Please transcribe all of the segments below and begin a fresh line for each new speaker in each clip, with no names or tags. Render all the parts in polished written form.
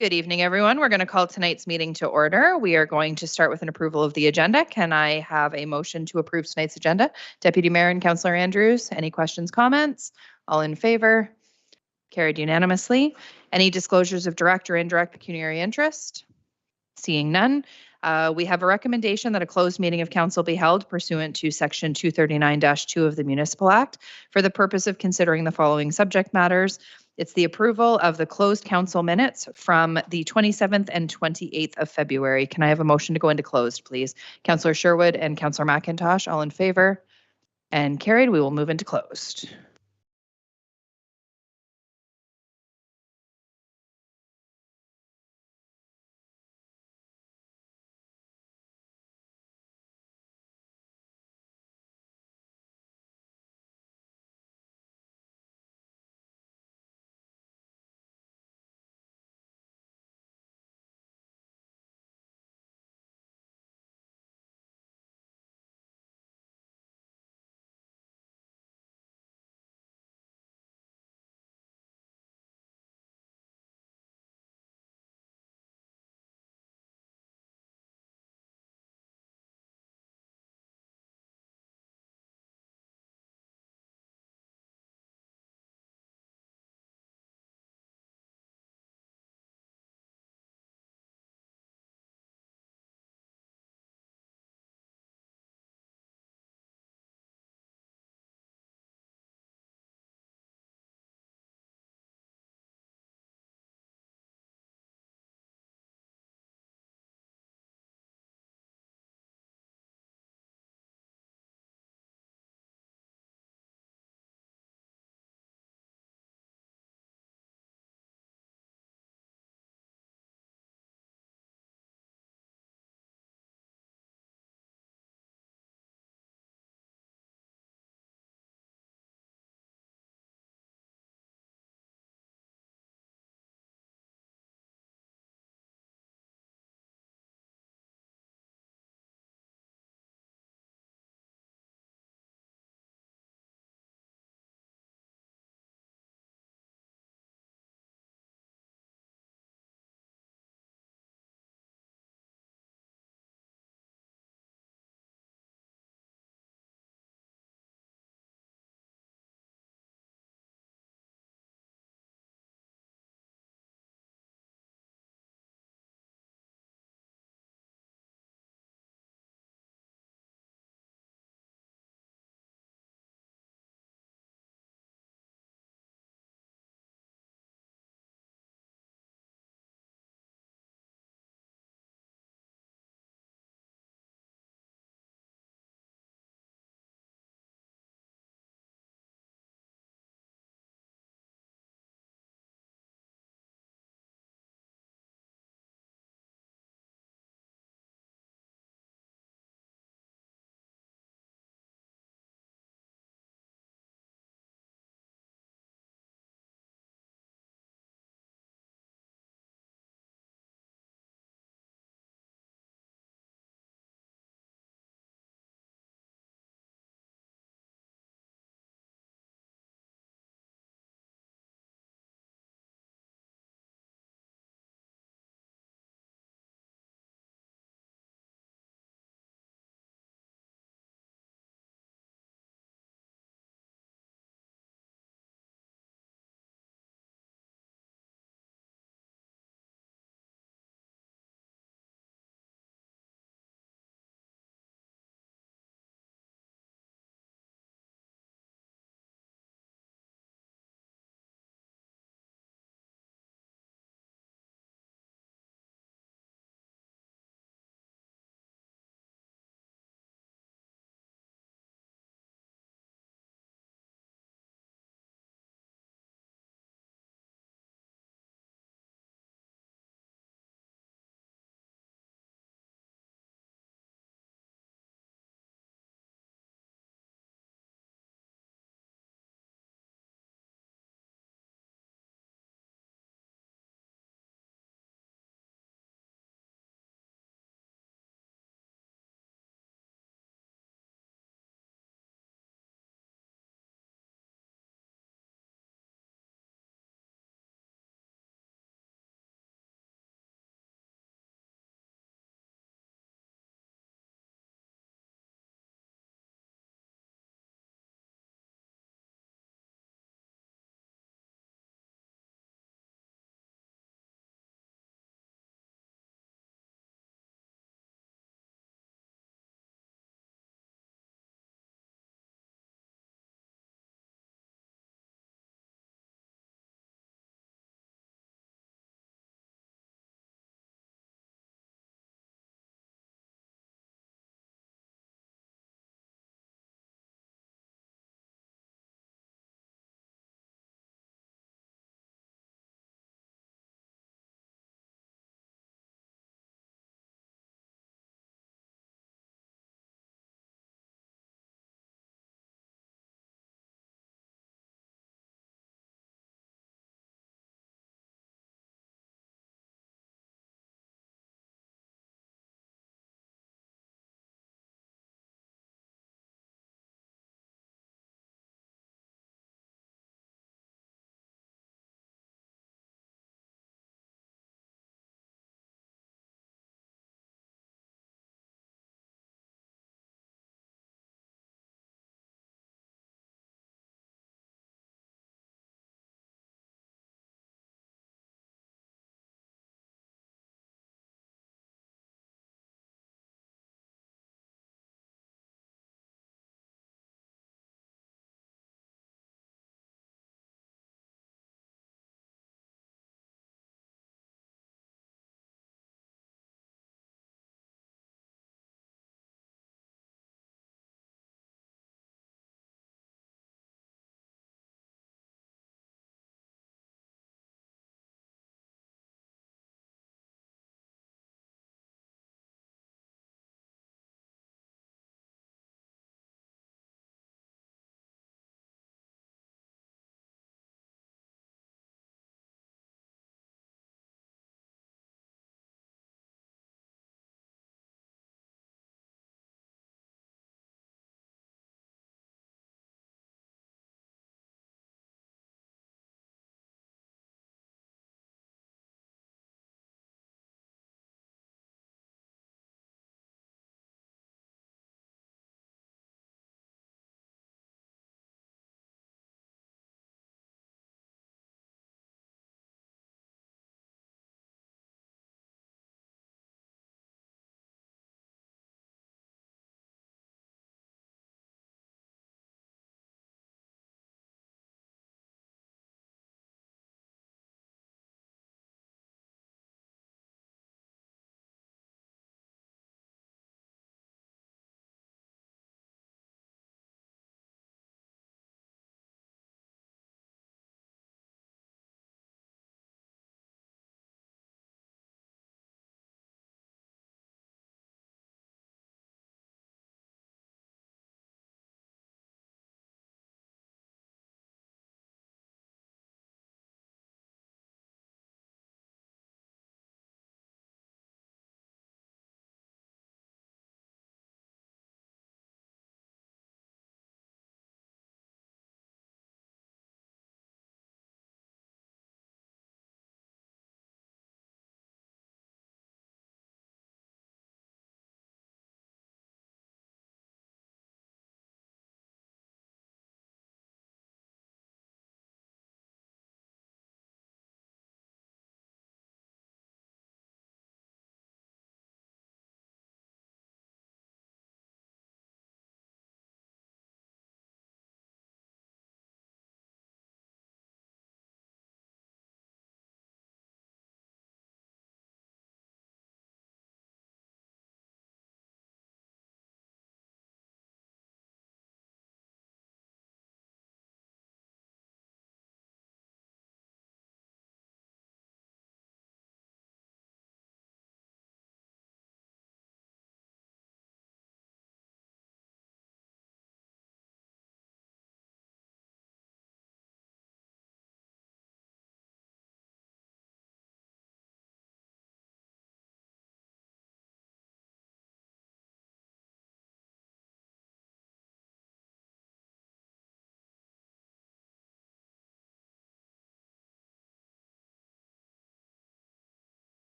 Good evening, everyone. We're going to call tonight's meeting to order. We are going to start with an approval of the agenda. Can I have a motion to approve tonight's agenda? Deputy Mayor and Councillor Andrews, any questions, comments? All in favor? Carried unanimously. Any disclosures of direct or indirect pecuniary interest? Seeing none. We have a recommendation that a closed meeting of council be held pursuant to Section 239-2 of the Municipal Act for the purpose of considering the following subject matters. It's the approval of the closed council minutes from the 27th and 28th of February. Can I have a motion to go into closed, please? Councillor Sherwood and Councillor McIntosh, all in favor? And carried. We will move into closed.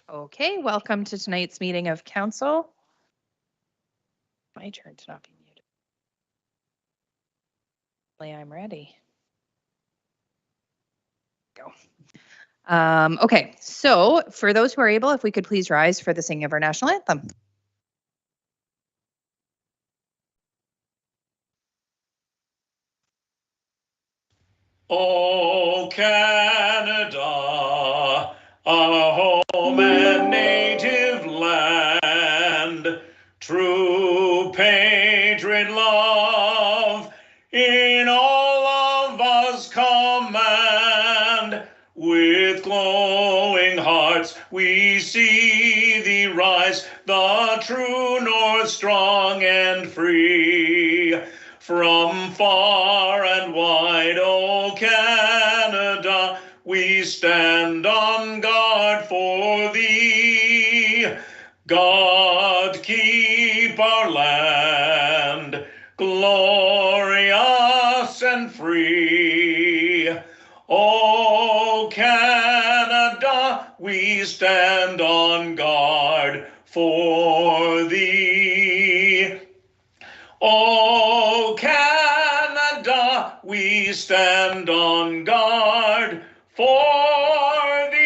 Okay, welcome to tonight's meeting of council. My turn to not be muted. I'm ready. Go. Okay, so for those who are able, if we could please rise for the singing of our national anthem.
O Canada, our home and native land, true patriot love in all of us command. With glowing hearts we see thee rise, the true north strong and free. From far and wide, O Canada, we stand on guard for thee. God keep our land glorious and free. O Canada, we stand on guard for thee. O Canada, we stand on guard for thee.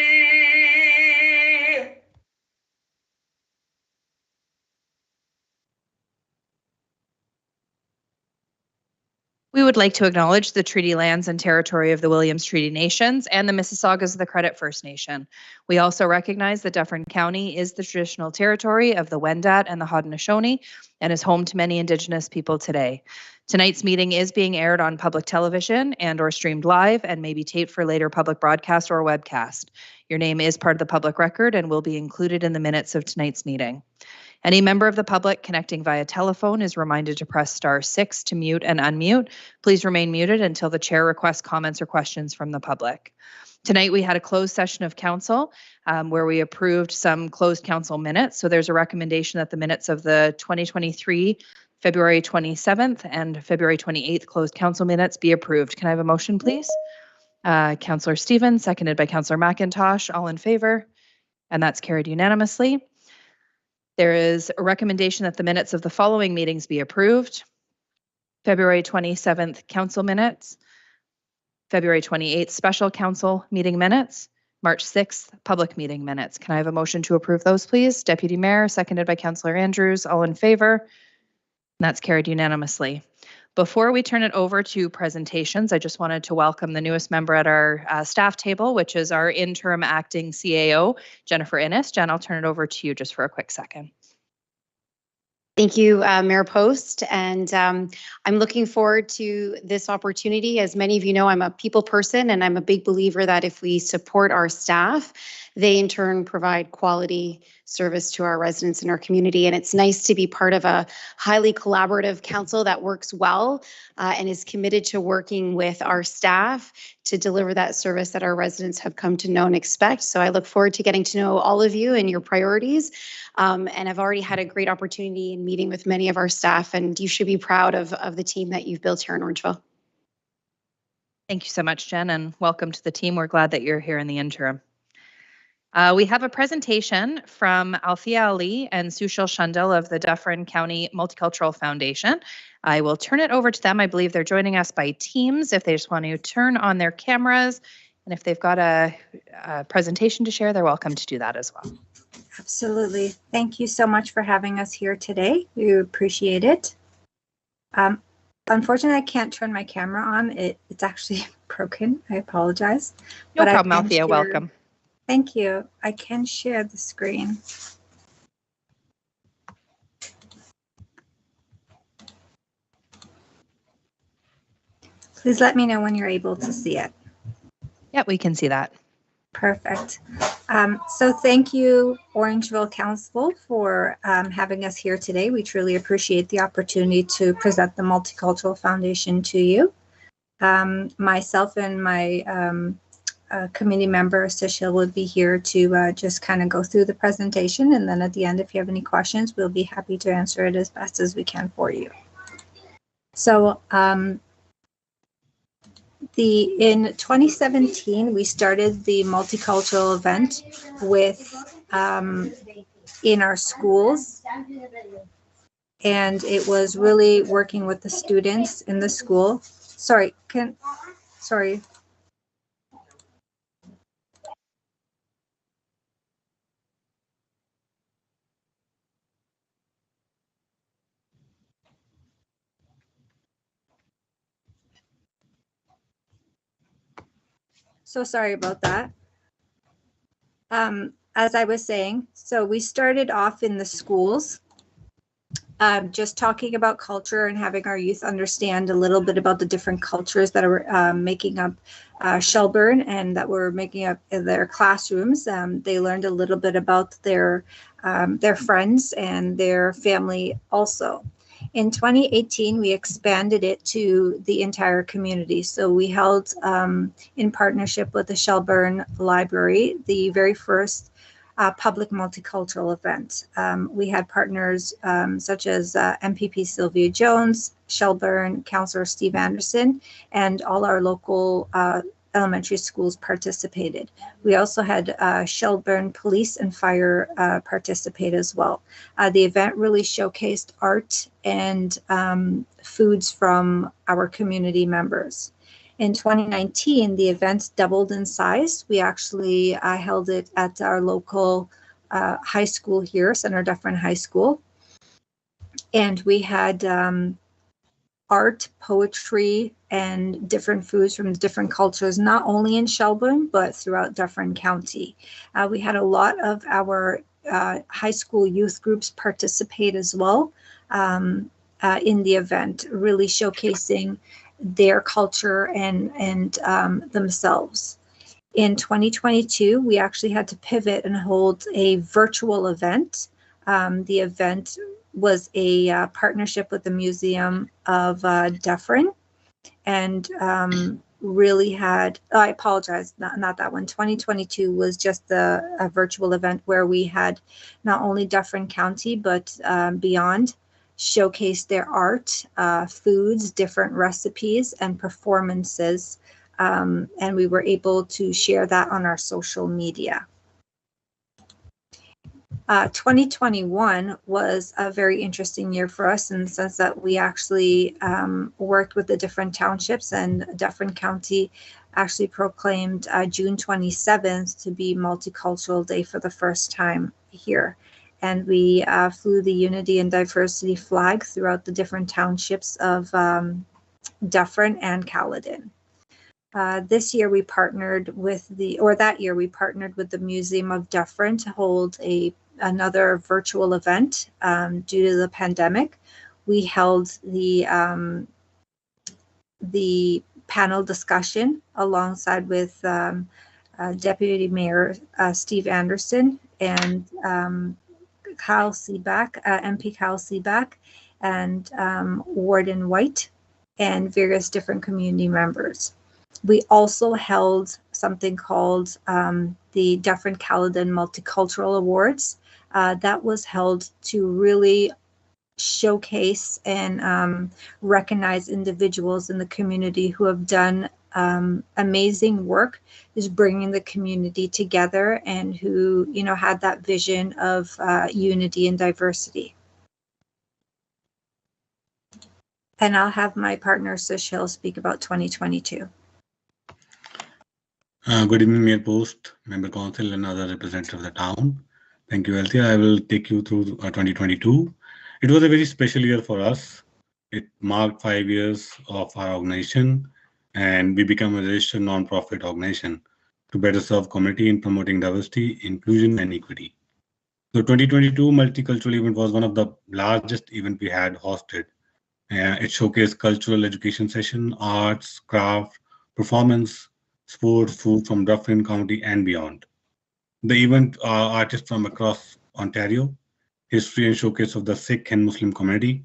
We would like to acknowledge the treaty lands and territory of the Williams Treaty Nations and the Mississaugas of the Credit First Nation. We also recognize that Dufferin County is the traditional territory of the Wendat and the Haudenosaunee and is home to many Indigenous people today. Tonight's meeting is being aired on public television and or streamed live and may be taped for later public broadcast or webcast. Your name is part of the public record and will be included in the minutes of tonight's meeting. Any member of the public connecting via telephone is reminded to press *6 to mute and unmute. Please remain muted until the chair requests comments or questions from the public. Tonight we had a closed session of council where we approved some closed council minutes. So there's a recommendation that the minutes of the 2023 February 27th and February 28th closed council minutes be approved. Can I have a motion, please? Councillor Stevens, seconded by Councillor McIntosh. All in favor? And that's carried unanimously. There is a recommendation that the minutes of the following meetings be approved. February 27th council minutes, February 28th special council meeting minutes, March 6th public meeting minutes. Can I have a motion to approve those, please? Deputy Mayor, seconded by Councillor Andrews. All in favor? And that's carried unanimously. Before we turn it over to presentations, I just wanted to welcome the newest member at our staff table, which is our interim acting CAO, Jennifer Innes. Jen, I'll turn it over to you just for a quick second.
Thank you, Mayor Post, and I'm looking forward to this opportunity. As many of you know, I'm a people person, and I'm a big believer that if we support our staff, they in turn provide quality service to our residents in our community. And it's nice to be part of a highly collaborative council that works well and is committed to working with our staff to deliver that service that our residents have come to know and expect. So I look forward to getting to know all of you and your priorities. And I've already had a great opportunity in meeting with many of our staff, and you should be proud of the team that you've built here in Orangeville.
Thank you so much, Jen, and welcome to the team. We're glad that you're here in the interim. We have a presentation from Althea Ali and Sushil Shundal of the Dufferin County Multicultural Foundation. I will turn it over to them. I believe they're joining us by Teams. If they just want to turn on their cameras, and if they've got a presentation to share, they're welcome to do that as well.
Absolutely. Thank you so much for having us here today. We appreciate it. Unfortunately, I can't turn my camera on. It's actually broken. I apologize.
No problem, Althea. Welcome.
Thank you. I can share the screen. Please let me know when you're able to see it.
Yeah, we can see that.
Perfect. So thank you, Orangeville Council, for having us here today. We truly appreciate the opportunity to present the Multicultural Foundation to you. Myself and my committee member, Sushil, would be here to just kind of go through the presentation. And then at the end, if you have any questions, we'll be happy to answer it as best as we can for you. So In 2017, we started the multicultural event with in our schools, and it was really working with the students in the school. Sorry. So sorry about that. As I was saying, so we started off in the schools, just talking about culture and having our youth understand a little bit about the different cultures that are making up Shelburne and that were making up their classrooms. They learned a little bit about their friends and their family also. In 2018, we expanded it to the entire community. So we held, in partnership with the Shelburne Library, the very first public multicultural event. We had partners such as MPP Sylvia Jones, Shelburne, Councillor Steve Anderson, and all our local elementary schools participated. We also had Shelburne Police and Fire participate as well. The event really showcased art and foods from our community members. In 2019, the event doubled in size. We actually held it at our local high school here, Senator Dufferin High School. And we had art, poetry, and different foods from different cultures, not only in Shelburne, but throughout Dufferin County. We had a lot of our high school youth groups participate as well in the event, really showcasing their culture and themselves. In 2022, we actually had to pivot and hold a virtual event. The event was a partnership with the Museum of Dufferin, and really had, I apologize, not that one. 2022 was just a virtual event where we had not only Dufferin County, but beyond showcase their art, foods, different recipes, and performances. And we were able to share that on our social media. 2021 was a very interesting year for us in the sense that we actually worked with the different townships, and Dufferin County actually proclaimed June 27th to be Multicultural Day for the first time here. And we flew the Unity and Diversity flag throughout the different townships of Dufferin and Caledon. This year we partnered with that year we partnered with the Museum of Dufferin to hold another virtual event due to the pandemic. We held the panel discussion alongside with Deputy Mayor Steve Anderson and Kyle Seaback, MP Kyle Seaback, and Warden White, and various different community members. We also held something called the Dufferin Caledon Multicultural Awards. That was held to really showcase and recognize individuals in the community who have done amazing work, is bringing the community together, and who, you know, had that vision of unity and diversity. And I'll have my partner Sushil speak about 2022.
Good evening, Mayor Post, Member Council, and other representatives of the town. Thank you, Althea. I will take you through 2022. It was a very special year for us. It marked 5 years of our organization, and we became a registered non-profit organization to better serve community in promoting diversity, inclusion, and equity. The 2022 multicultural event was one of the largest events we had hosted. It showcased cultural education session, arts, craft, performance, sports, food from Dufferin County and beyond. The event artists from across Ontario, history and showcase of the Sikh and Muslim community,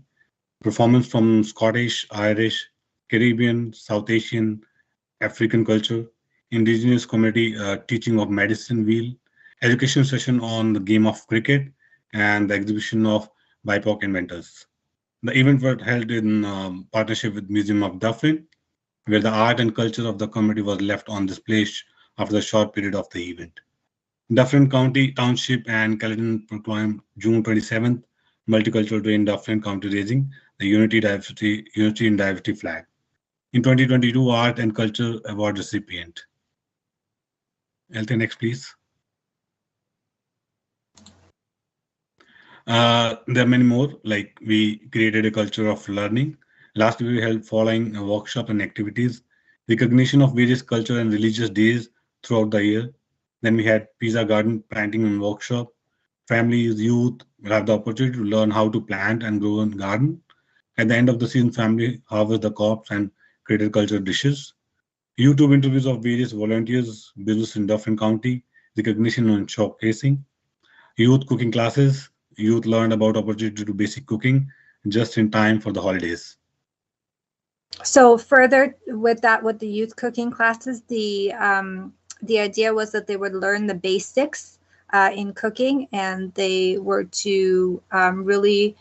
performance from Scottish, Irish, Caribbean, South Asian, African culture, Indigenous community, teaching of medicine wheel, education session on the game of cricket, and the exhibition of BIPOC inventors. The event was held in partnership with Museum of Dufferin, where the art and culture of the community was left on display after the short period of the event. Dufferin County Township and Caledon proclaimed June 27th Multicultural Day in Dufferin County, raising the Unity in Diversity flag. In 2022, Art and Culture Award recipient. Althea, next, please. There are many more, like we created a culture of learning. Last year, we held following a workshop and activities, recognition of various cultural and religious days throughout the year. Then we had pizza garden planting and workshop. Families, youth will have the opportunity to learn how to plant and grow a garden. At the end of the season, family harvest the crops and created cultural dishes. YouTube interviews of various volunteers, business in Dufferin County, recognition and showcasing. Youth cooking classes. Youth learned about opportunity to do basic cooking just in time for the holidays.
So further with that, with the youth cooking classes, the idea was that they would learn the basics in cooking, and they were to really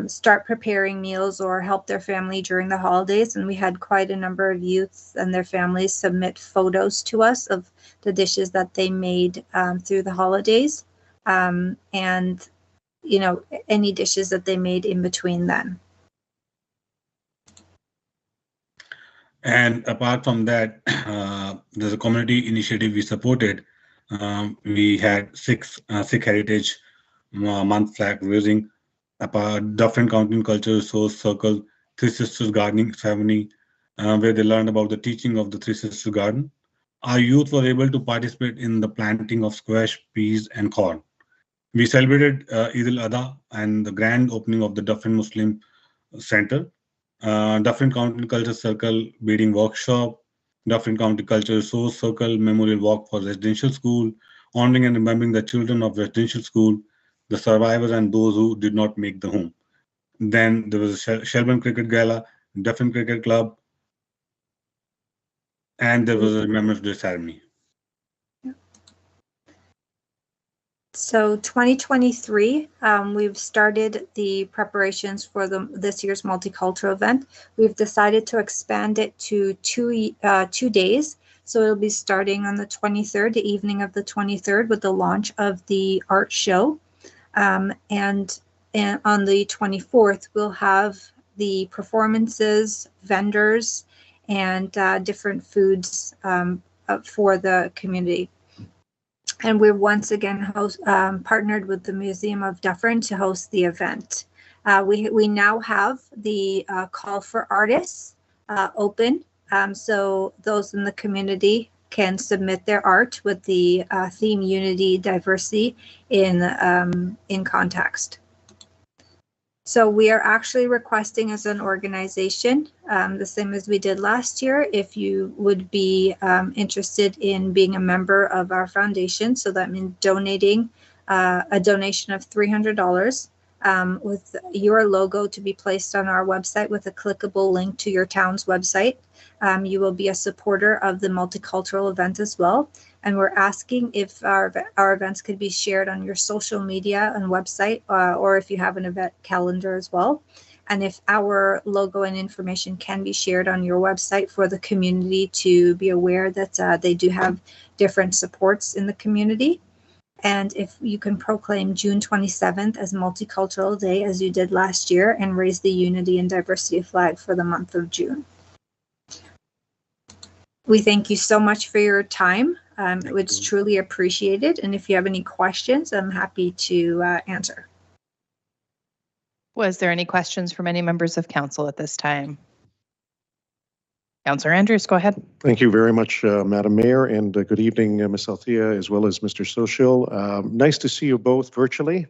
start preparing meals or help their family during the holidays. And we had quite a number of youths and their families submit photos to us of the dishes that they made through the holidays, and any dishes that they made in between then.
And apart from that, there's a community initiative we supported. We had Sikh Heritage Month flag raising, Dufferin County Culture Resource Circle, Three Sisters Gardening Ceremony, where they learned about the teaching of the Three Sisters Garden. Our youth were able to participate in the planting of squash, peas, and corn. We celebrated Eid al-Adha and the grand opening of the Dufferin Muslim Center. Dufferin County Culture Circle Beading Workshop, Dufferin County Culture Resource Circle Memorial Walk for Residential School, honoring and remembering the children of residential school, the survivors and those who did not make the home. Then there was a Shelburne Cricket Gala, Dufferin Cricket Club, and there was a Remembrance Day ceremony.
So 2023, we've started the preparations for this year's multicultural event. We've decided to expand it to two days. So it'll be starting on the 23rd, the evening of the 23rd, with the launch of the art show. And on the 24th, we'll have the performances, vendors, and different foods for the community. And we're once again partnered with the Museum of Dufferin to host the event. We now have the call for artists open, so those in the community can submit their art with the theme Unity Diversity in context. So we are actually requesting as an organization, the same as we did last year, if you would be interested in being a member of our foundation. So that means donating a donation of $300 with your logo to be placed on our website with a clickable link to your town's website. You will be a supporter of the multicultural event as well. And we're asking if our events could be shared on your social media and website, or if you have an event calendar as well. And if our logo and information can be shared on your website for the community to be aware that they do have different supports in the community. And if you can proclaim June 27th as Multicultural Day, as you did last year, and raise the Unity and Diversity flag for the month of June. We thank you so much for your time. It was truly appreciated. And if you have any questions, I'm happy to answer.
Was there any questions from any members of council at this time? Councillor Andrews, go ahead.
Thank you very much, Madam Mayor, and good evening, Ms. Althea, as well as Mr. Social. Nice to see you both virtually,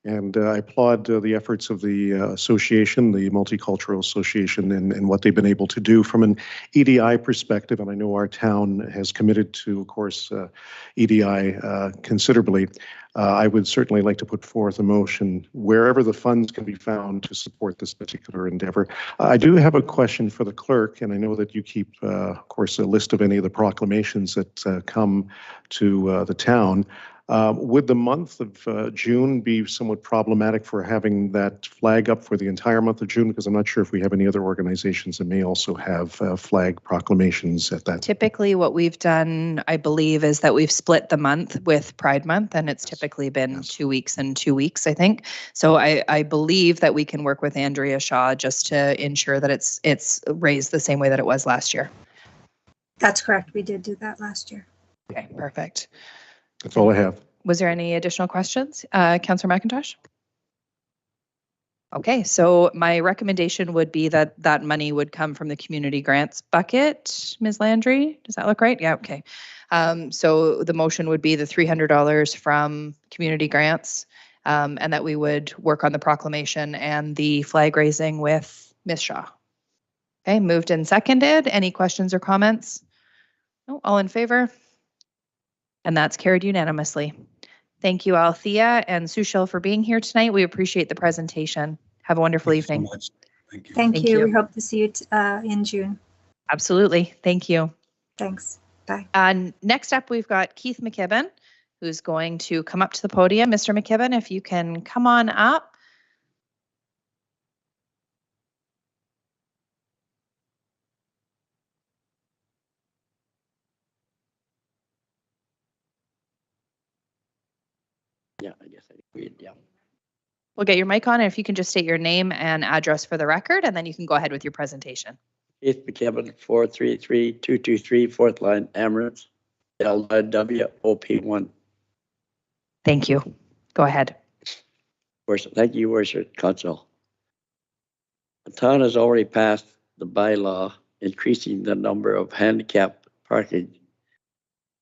and I applaud the efforts of the association, the Multicultural Association, and what they've been able to do from an EDI perspective. And I know our town has committed to, of course, EDI considerably. I would certainly like to put forth a motion wherever the funds can be found to support this particular endeavor. I do have a question for the clerk, and I know that you keep, of course, a list of any of the proclamations that come to the town. Would the month of June be somewhat problematic for having that flag up for the entire month of June? Because I'm not sure if we have any other organizations that may also have flag proclamations at that.
Typically, what we've done, I believe, is that we've split the month with Pride Month, and it's typically been
Yes.
2 weeks and 2 weeks, I think. So I believe that we can work with Andrea Shaw just to ensure that it's raised the same way that it was last year.
That's correct. We did do that last year.
Okay, perfect.
That's all I have.
Was there any additional questions? Councillor McIntosh? Okay, so my recommendation would be that that money would come from the community grants bucket. Ms. Landry, does that look right? Yeah, okay. So the motion would be the $300 from community grants, and that we would work on the proclamation and the flag raising with Ms. Shaw. Okay, moved and seconded. Any questions or comments? No, all in favor? And that's carried unanimously. Thank you, Althea and Sushil, for being here tonight. We appreciate the presentation. Have a wonderful
Thank you so
evening.
much. Thank you.
Thank
Thank
you.
you.
We hope to see you in June.
Absolutely. Thank you.
Thanks. Bye.
Next up, we've got Keith McKibben, who's going to come up to the podium. Mr. McKibben, if you can come on up.
Yeah, I guess I agreed, yeah.
We'll get your mic on, and if you can just state your name and address for the record, and then you can go ahead with your presentation.
Keith McKibben, 433-223, fourth line, Emirates, LWOP1.
Thank you. Go ahead.
Thank you, Worship Council. The town has already passed the bylaw increasing the number of handicap parking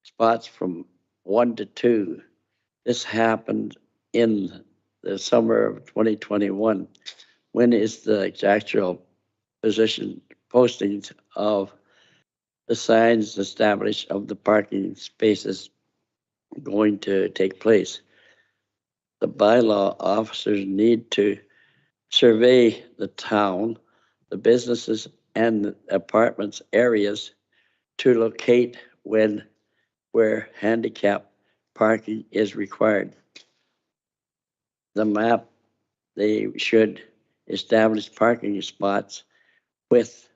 spots from 1 to 2. This happened in the summer of 2021. When is the actual position postings of the signs established of the parking spaces going to take place? The bylaw officers need to survey the town, the businesses and the apartments areas to locate where handicap parking is required. The map, they should establish parking spots with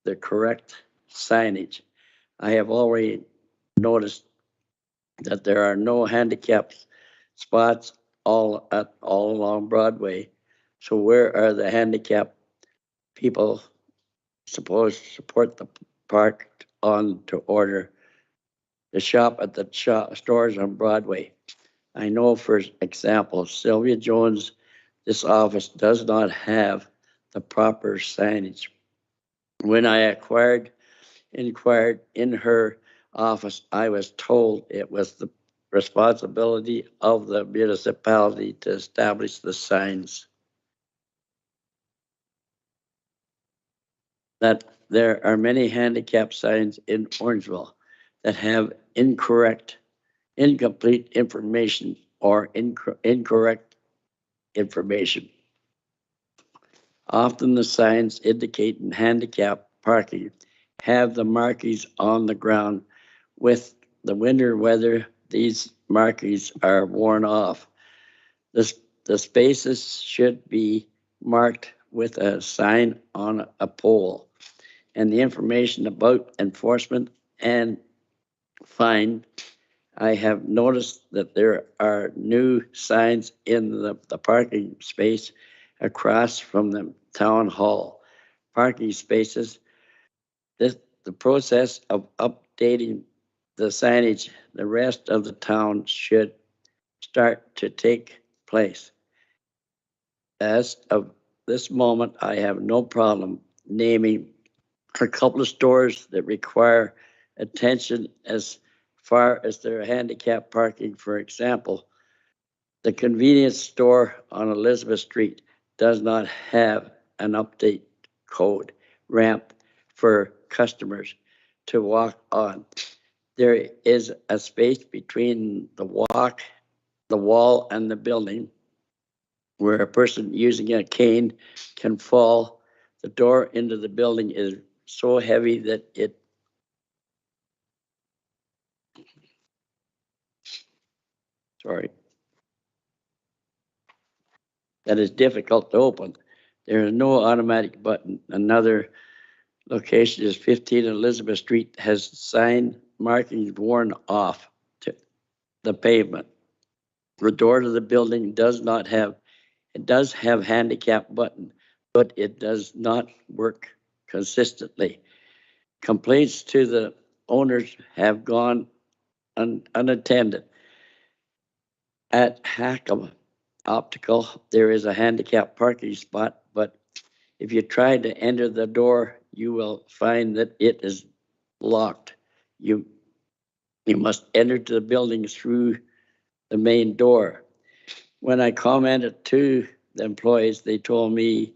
the correct signage. I have already noticed that there are no handicap spots all along Broadway. So where are the handicap people supposed to support the park on to order the shop at the stores on Broadway? I know, for example, Sylvia Jones, this office does not have the proper signage. When I inquired in her office, I was told it was the responsibility of the municipality to establish the signs. That there are many handicap signs in Orangeville that have incomplete information or incorrect information. Often the signs indicating handicap parking have the markings on the ground. With the winter weather, these markings are worn off. The spaces should be marked with a sign on a pole, and the information about enforcement and fine. I have noticed that there are new signs in the parking space across from the town hall. Parking spaces, the process of updating the signage, the rest of the town should start to take place. As of this moment, I have no problem naming a couple of stores that require attention as far as their handicap parking. For example, the convenience store on Elizabeth Street does not have an update code ramp for customers to walk on. There is a space between the wall and the building where a person using a cane can fall. The door into the building is so heavy that it sorry, that is difficult to open. There is no automatic button. Another location is 15 Elizabeth Street, has sign markings worn off to the pavement. The door to the building does have handicap button, but it does not work consistently. Complaints to the owners have gone unattended. At Hackham Optical, there is a handicap parking spot, but if you try to enter the door, you will find that it is locked. You must enter the building through the main door. When I commented to the employees, they told me,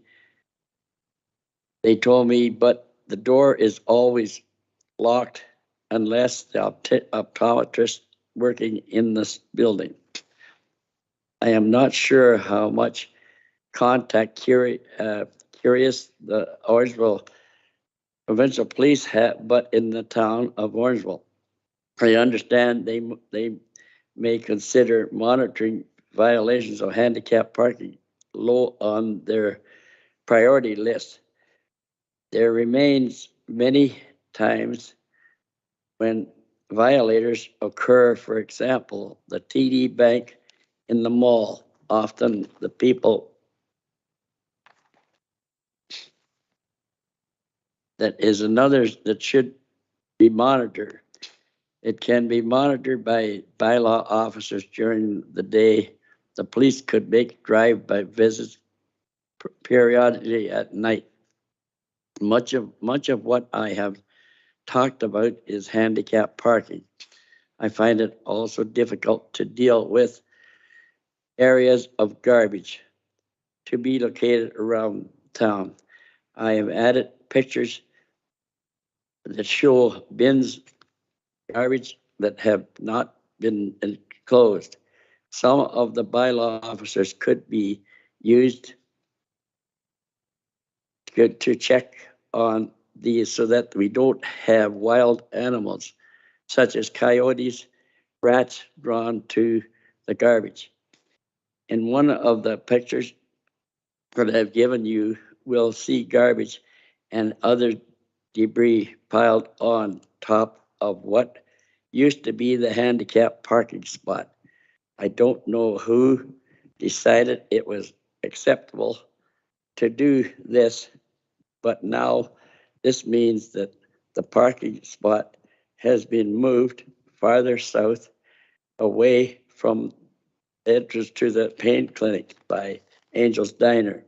but the door is always locked unless the optometrist working in this building. I am not sure how much contact curious the Orangeville Provincial Police have, but in the town of Orangeville, I understand they may consider monitoring violations of handicap parking low on their priority list. There remains many times when violators occur, for example, the TD Bank in the mall. Often the people that is another that should be monitored. It can be monitored by bylaw officers during the day. The police could make drive-by visits periodically at night. Much of what I have talked about is handicap parking. I find it also difficult to deal with areas of garbage to be located around town. I have added pictures that show bins, garbage that have not been enclosed. Some of the bylaw officers could be used to check on these so that we don't have wild animals such as coyotes, rats drawn to the garbage. In one of the pictures that I've given you, we'll see garbage and other debris piled on top of what used to be the handicap parking spot. I don't know who decided it was acceptable to do this, but now this means that the parking spot has been moved farther south away from the entrance to the pain clinic by Angel's Diner.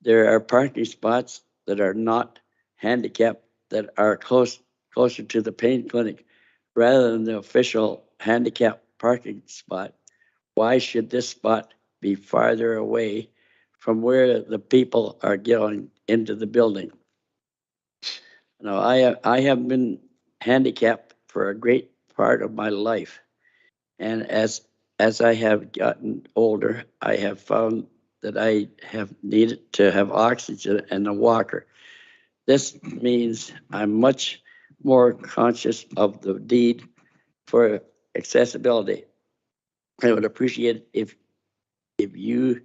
There are parking spots that are not handicapped that are closer to the pain clinic rather than the official handicap parking spot. Why should this spot be farther away from where the people are going into the building? Now, I have been handicapped for a great part of my life. And as I have gotten older, I have found that I have needed to have oxygen and a walker. This means I'm much more conscious of the need for accessibility. I would appreciate if you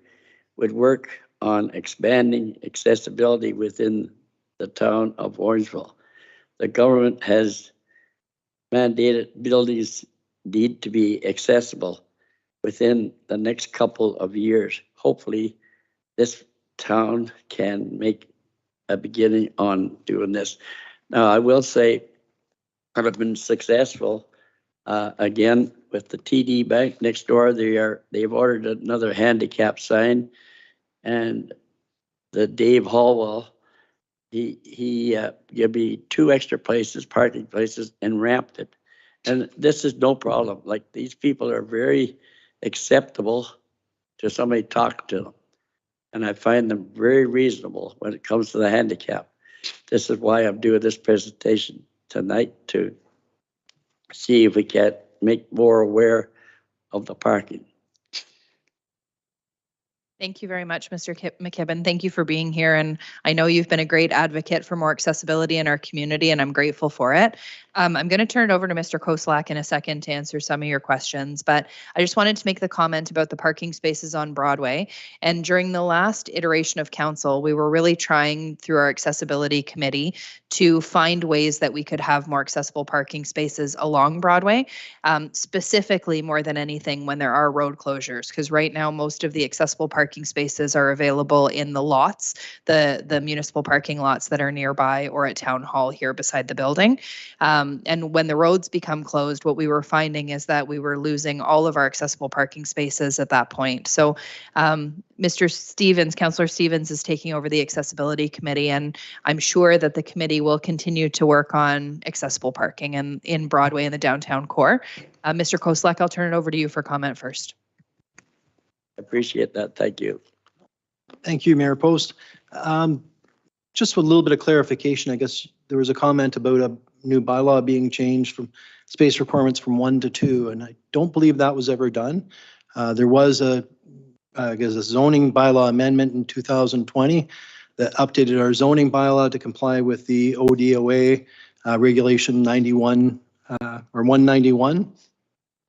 would work on expanding accessibility within the town of Orangeville. The government has mandated buildings need to be accessible within the next couple of years. Hopefully, this town can make a beginning on doing this. Now, I will say I've been successful again with the TD Bank next door. They've ordered another handicap sign, and the Dave Hallwell, he gave me 2 extra places, parking places, and ramped it. And this is no problem. Like, these people are very acceptable to somebody talk to them. And I find them very reasonable when it comes to the handicap. This is why I'm doing this presentation tonight, to see if we can make more aware of the parking.
Thank you very much, Mr. McKibben. Thank you for being here. And I know you've been a great advocate for more accessibility in our community, and I'm grateful for it. I'm going to turn it over to Mr. Koslak in a second to answer some of your questions, but I just wanted to make the comment about the parking spaces on Broadway. And during the last iteration of council, we were really trying through our accessibility committee to find ways that we could have more accessible parking spaces along Broadway, specifically more than anything when there are road closures, because right now most of the accessible parking spaces are available in the lots, the municipal parking lots that are nearby or at Town Hall here beside the building. And when the roads become closed, what we were finding is that we were losing all of our accessible parking spaces at that point. So Mr. Stevens, Councillor Stevens is taking over the accessibility committee, and I'm sure that the committee will continue to work on accessible parking and in Broadway and the downtown core. Mr. Koslak, I'll turn it over to you for comment first.
Appreciate that. Thank you.
Thank you, Mayor Post. Just with a little bit of clarification, I guess there was a comment about a new bylaw being changed from space requirements from 1 to 2, and I don't believe that was ever done. There was a zoning bylaw amendment in 2020 that updated our zoning bylaw to comply with the ODOA regulation 91 or 191.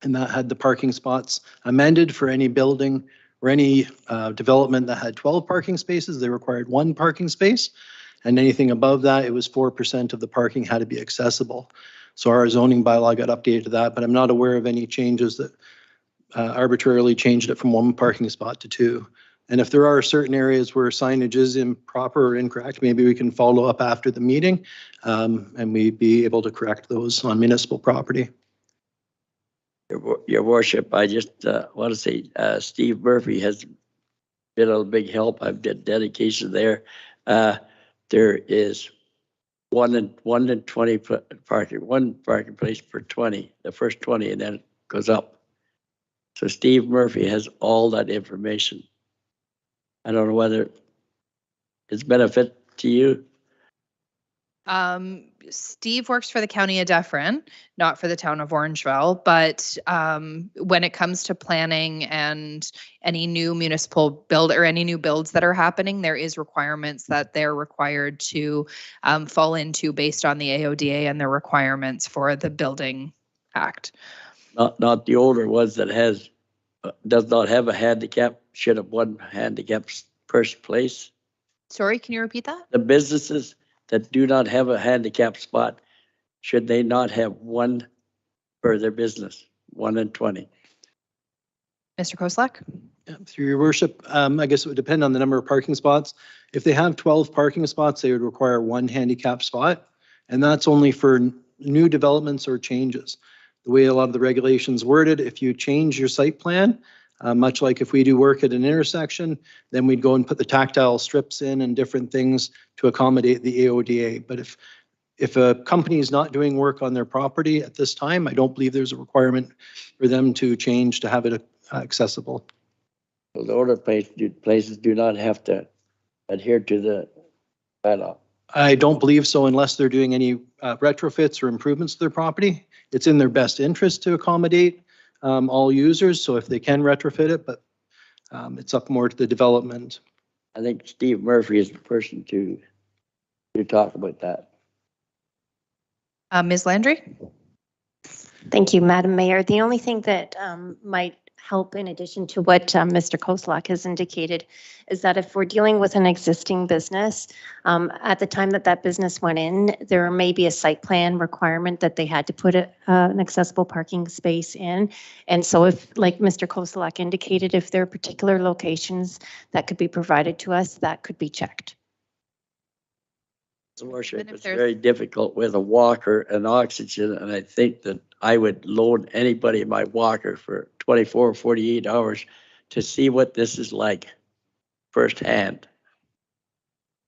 And that had the parking spots amended for any building or any development that had 12 parking spaces. They required 1 parking space. And anything above that, it was 4% of the parking had to be accessible. So our zoning bylaw got updated to that, but I'm not aware of any changes that arbitrarily changed it from 1 parking spot to 2. And if there are certain areas where signage is improper or incorrect, maybe we can follow up after the meeting and we'd be able to correct those on municipal property.
Your worship, I just want to say Steve Murphy has been a big help. I've did dedication there. There is 1 in 20 parking, 1 parking place per 20, the first 20, and then it goes up. So Steve Murphy has all that information. I don't know whether it's benefit to you.
Steve works for the County of Dufferin, not for the town of Orangeville, but when it comes to planning and any new municipal build or any new builds that are happening, there is requirements that they're required to fall into based on the AODA and the requirements for the Building Act.
Not the older ones that does not have a handicap, should have 1 handicap first place.
Sorry, can you repeat that?
The businesses that do not have a handicap spot, should they not have 1 for their business, 1 in 20?
Mr. Koslak?
Yeah, through your worship, I guess it would depend on the number of parking spots. If they have 12 parking spots, they would require 1 handicap spot, and that's only for new developments or changes. The way a lot of the regulations worded, if you change your site plan, much like if we do work at an intersection, then we'd go and put the tactile strips in and different things to accommodate the AODA. But if a company is not doing work on their property at this time, I don't believe there's a requirement for them to change to have it accessible.
So the older places do not have to adhere to the bylaw.
I don't believe so unless they're doing any retrofits or improvements to their property. It's in their best interest to accommodate all users, so if they can retrofit it, but it's up more to the development.
I think Steve Murphy is the person to talk about that.
Ms. Landry?
Thank you, Madam Mayor. The only thing that might help in addition to what Mr. Koslak has indicated is that if we're dealing with an existing business, at the time that business went in, there may be a site plan requirement that they had to put an accessible parking space in. And so if, like Mr. Koslak indicated, if there are particular locations that could be provided to us, that could be checked.
Worship, it's very difficult with a walker and oxygen, and I think that I would loan anybody my walker for 24 or 48 hours to see what this is like firsthand.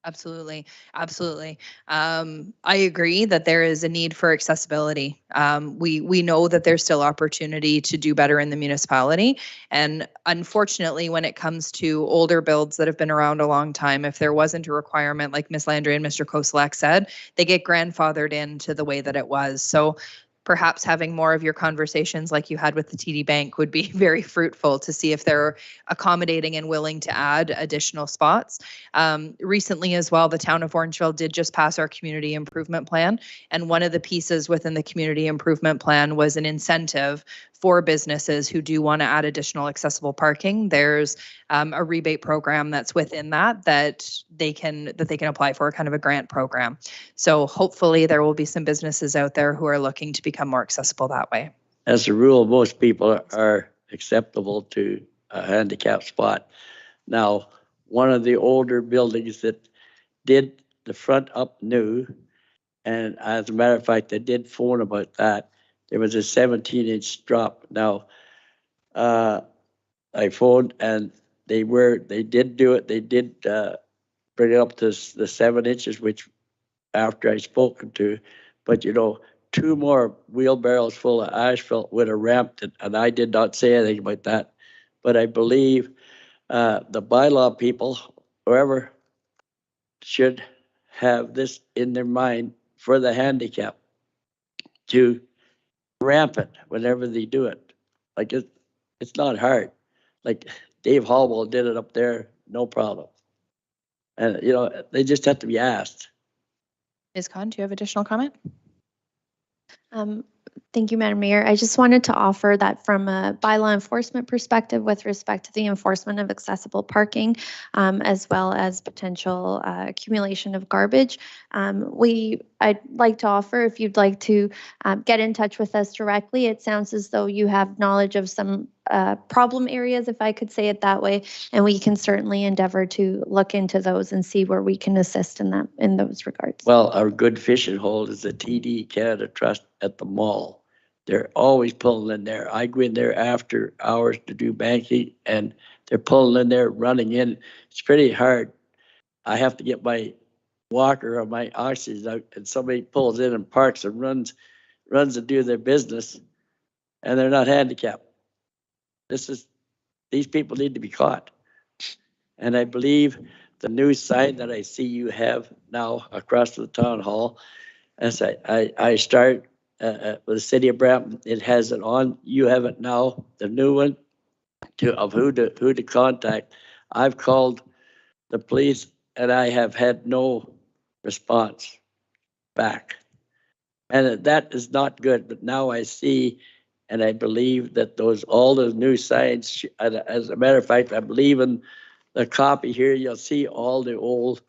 Absolutely. Absolutely. I agree that there is a need for accessibility. We know that there's still opportunity to do better in the municipality. And unfortunately, when it comes to older builds that have been around a long time, if there wasn't a requirement, like Ms. Landry and Mr. Koslak said, they get grandfathered into the way that it was. So perhaps having more of your conversations like you had with the TD Bank would be very fruitful to see if they're accommodating and willing to add additional spots. Recently as well, the town of Orangeville did just pass our community improvement plan. And one of the pieces within the community improvement plan was an incentive for businesses who do want to add additional accessible parking. There's a rebate program that's within that they can apply for, kind of a grant program. So hopefully there will be some businesses out there who are looking to become more accessible that way.
As a rule, most people are acceptable to a handicap spot. Now, one of the older buildings that did the front up new, and as a matter of fact, I did phone about that. There was a 17-inch drop. Now, I phoned and they did do it. They did bring it up to the 7 inches, which after I spoken to, but 2 more wheelbarrows full of asphalt would have ramped it, and I did not say anything about that. But I believe the bylaw people, whoever, should have this in their mind for the handicap to ramp it whenever they do it. Like it's not hard. Like Dave Hallwell did it up there, no problem. And they just have to be asked.
Ms. Khan, do you have additional comment?
Thank you, Madam Mayor. I just wanted to offer that from a bylaw enforcement perspective with respect to the enforcement of accessible parking, as well as potential accumulation of garbage. I'd like to offer, if you'd like to get in touch with us directly, it sounds as though you have knowledge of some problem areas, if I could say it that way, and we can certainly endeavor to look into those and see where we can assist in those regards.
Well, our good fishing hole is the TD Canada Trust at the mall. They're always pulling in there. I go in there after hours to do banking, and they're pulling in there, running in. It's pretty hard. I have to get my walker or my oxygen out, and somebody pulls in and parks and runs to do their business, and they're not handicapped. These people need to be caught. And I believe the new sign that I see you have now across the town hall, as I start with the city of Brampton, it has it on. You have it now, the new one, of who to contact. I've called the police and I have had no response back. And that is not good, but now I see and I believe that all those new signs, as a matter of fact, I believe in the copy here, you'll see all the old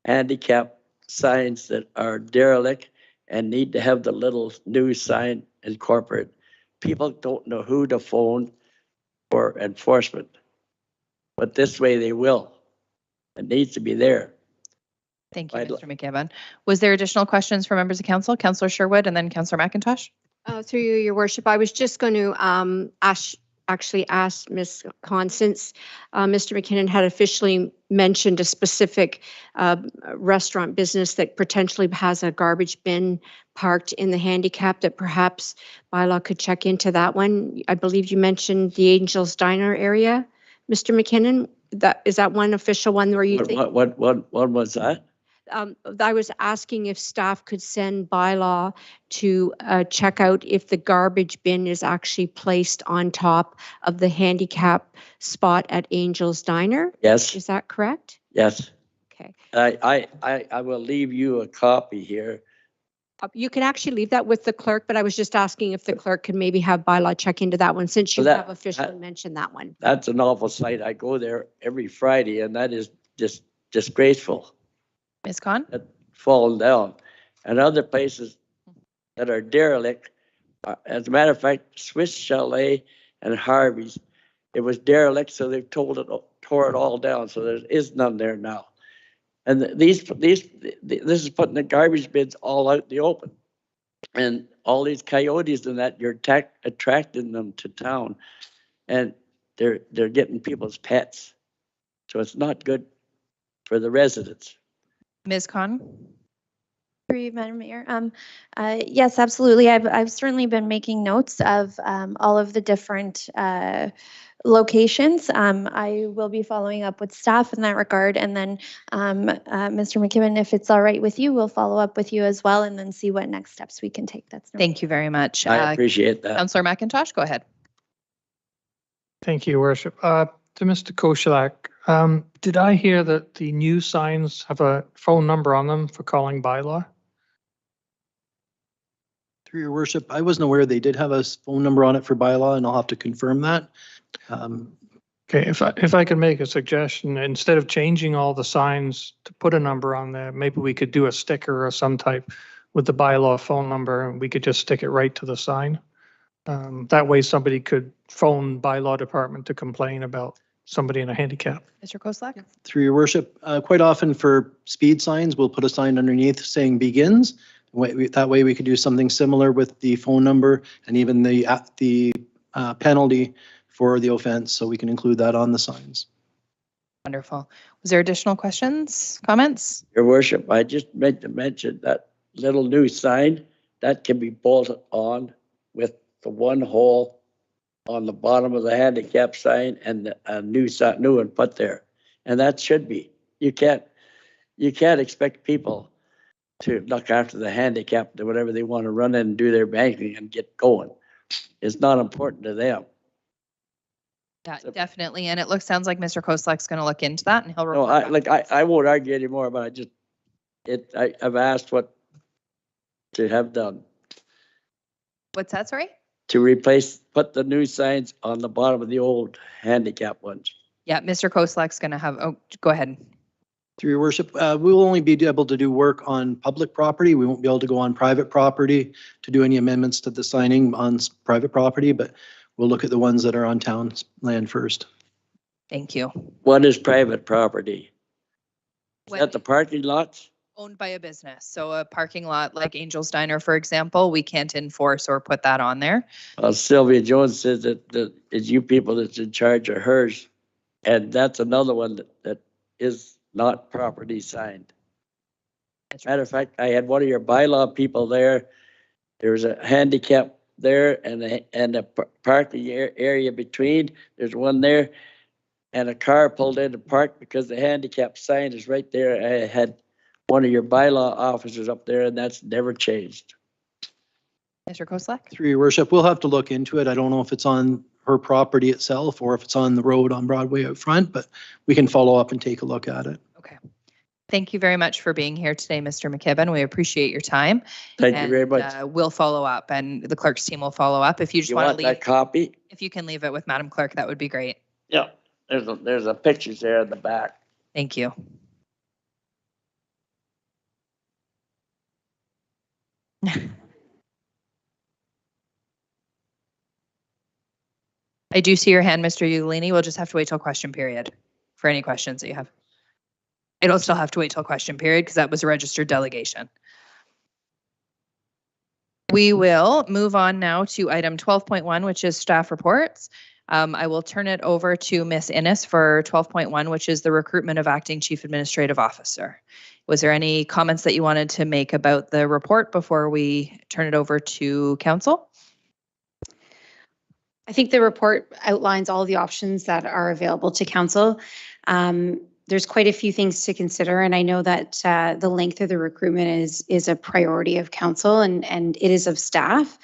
handicap signs that are derelict and need to have the little new sign incorporated. People don't know who to phone for enforcement, but this way they will. It needs to be there.
Thank you, Mr. McKibben. Was there additional questions from members of council? Councillor Sherwood and then Councillor McIntosh.
Through you, Your Worship, I was just going to ask Ms. Constance. Mr. McKinnon had officially mentioned a specific restaurant business that potentially has a garbage bin parked in the handicap, that perhaps bylaw could check into that one. I believe you mentioned the Angels Diner area, Mr. McKinnon. Is that one official one where you think?
What was that?
I was asking if staff could send bylaw to check out if the garbage bin is actually placed on top of the handicap spot at Angel's Diner.
Yes.
Is that correct?
Yes.
Okay.
I will leave you a copy here.
You can actually leave that with the clerk, but I was just asking if the clerk could maybe have bylaw check into that one, since you have officially mentioned that one.
That's an awful sight. I go there every Friday, and that is just disgraceful.
Ms. Khan?
Fallen down. And other places that are derelict, as a matter of fact, Swiss Chalet and Harvey's, it was derelict, so they've tore it all down, so there is none there now. And this is putting the garbage bins all out in the open. And all these coyotes and that, you're attracting them to town, and they're getting people's pets. So it's not good for the residents.
Ms. Khan?
Through you, Madam Mayor. Yes, absolutely. I've certainly been making notes of all of the different
locations. I will be following up with staff in that regard. And then Mr. McKibben, if it's all right with you, we'll follow up with you as well and then see what next steps we can take. That's no
Thank you very much.
I appreciate that.
Councillor McIntosh, go ahead.
Thank you, Worship. To Mr. Koshalak, did I hear that the new signs have a phone number on them for calling bylaw?
Through your worship, I wasn't aware they did have a phone number on it for bylaw, and I'll have to confirm that.
Okay, if I could make a suggestion, instead of changing all the signs to put a number on there, maybe we could do a sticker or some type with the bylaw phone number, and we could just stick it right to the sign. That way somebody could phone bylaw department to complain about somebody in a handicap.
Mr. Koslak?
Through your worship, quite often for speed signs, we'll put a sign underneath saying begins. That way we could do something similar with the phone number and even the penalty for the offense, so we can include that on the signs.
Wonderful. Was there additional questions, comments?
Your worship, I just meant to mention that little new sign that can be bolted on with the one hole on the bottom of the handicap sign and a new one put there. And that should be. You can't expect people to look after the handicap, do whatever they want to run in and do their banking and get going. It's not important to them.
Yeah, definitely. And it sounds like Mr. Koslak's going to look into that and he'll
No,
report back.
I won't argue anymore, but I've asked what to have done.
What's that, sorry?
To put the new signs on the bottom of the old handicap ones.
Yeah, Mr. Koslak's going to have, go ahead.
Through your worship, we will only be able to do work on public property. We won't be able to go on private property to do any amendments to the signing on private property, but we'll look at the ones that are on town land first.
Thank you.
What is private property? Is that the parking lots?
Owned by a business. So a parking lot like Angel's Diner, for example, we can't enforce or put that on there.
Sylvia Jones says that it's you people that's in charge of hers. And that's another one that is not property signed. Matter of fact, I had one of your bylaw people there. There was a handicap there and a parking area between. There's one there. And a car pulled in to park because the handicap sign is right there. I had one of your bylaw officers up there, and that's never changed.
Mr. Koslak?
Through your worship, we'll have to look into it. I don't know if it's on her property itself or if it's on the road on Broadway out front, but we can follow up and take a look at it.
Okay. Thank you very much for being here today, Mr. McKibben. We appreciate your time.
Thank you very much.
We'll follow up and the clerk's team will follow up. If you just want to leave
that copy?
If you can leave it with Madam Clerk, that would be great.
Yeah, there's a pictures there in the back.
Thank you. I do see your hand, Mr. Ugolini. We'll just have to wait till question period for any questions that you have. It'll still have to wait till question period because that was a registered delegation. We will move on now to item 12.1, which is staff reports. I will turn it over to Ms. Innes for 12.1, which is the recruitment of acting chief administrative officer. Was there any comments that you wanted to make about the report before we turn it over to council?
I think the report outlines all the options that are available to council. There's quite a few things to consider, and I know that the length of the recruitment is a priority of council and it is of staff.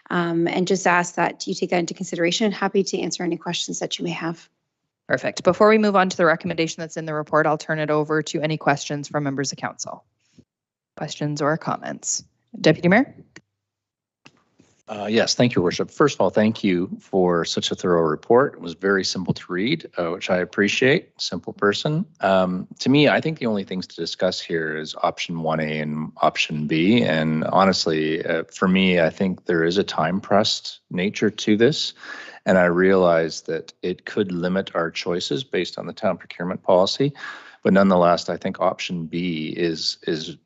And just ask that you take that into consideration. Happy to answer any questions that you may have.
Perfect. Before we move on to the recommendation that's in the report, I'll turn it over to any questions from members of council. Questions or comments? Deputy Mayor?
Yes, thank you, Worship. First of all, thank you for such a thorough report. It was very simple to read, which I appreciate. Simple person. To me, I think the only things to discuss here is option 1A and option B. And honestly, for me, I think there is a time-pressed nature to this. And I realize that it could limit our choices based on the town procurement policy. But nonetheless, I think option B is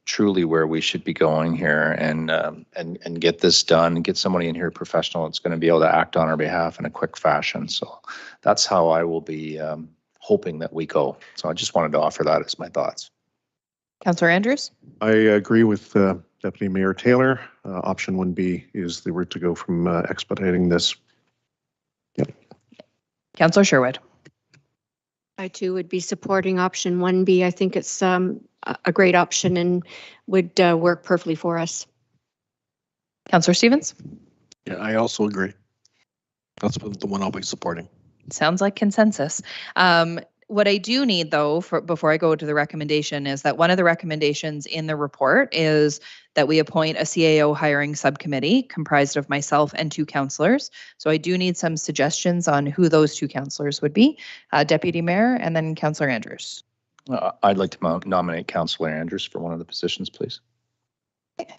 truly where we should be going here and get this done, get somebody in here professional that's going to be able to act on our behalf in a quick fashion. So that's how I will be hoping that we go. So I just wanted to offer that as my thoughts.
Councillor Andrews?
I agree with Deputy Mayor Taylor. Option 1B is the route to go from expediting this. Yep.
Councillor Sherwood.
I too would be supporting option 1B. I think it's a great option and would work perfectly for us.
Councillor Stevens.
Yeah, I also agree. That's the one I'll be supporting.
Sounds like consensus. What I do need, though, before I go to the recommendation, is that one of the recommendations in the report is that we appoint a CAO hiring subcommittee comprised of myself and 2 councillors. So I do need some suggestions on who those 2 councillors would be. Deputy Mayor and then Councillor Andrews.
I'd like to nominate Councillor Andrews for one of the positions, please.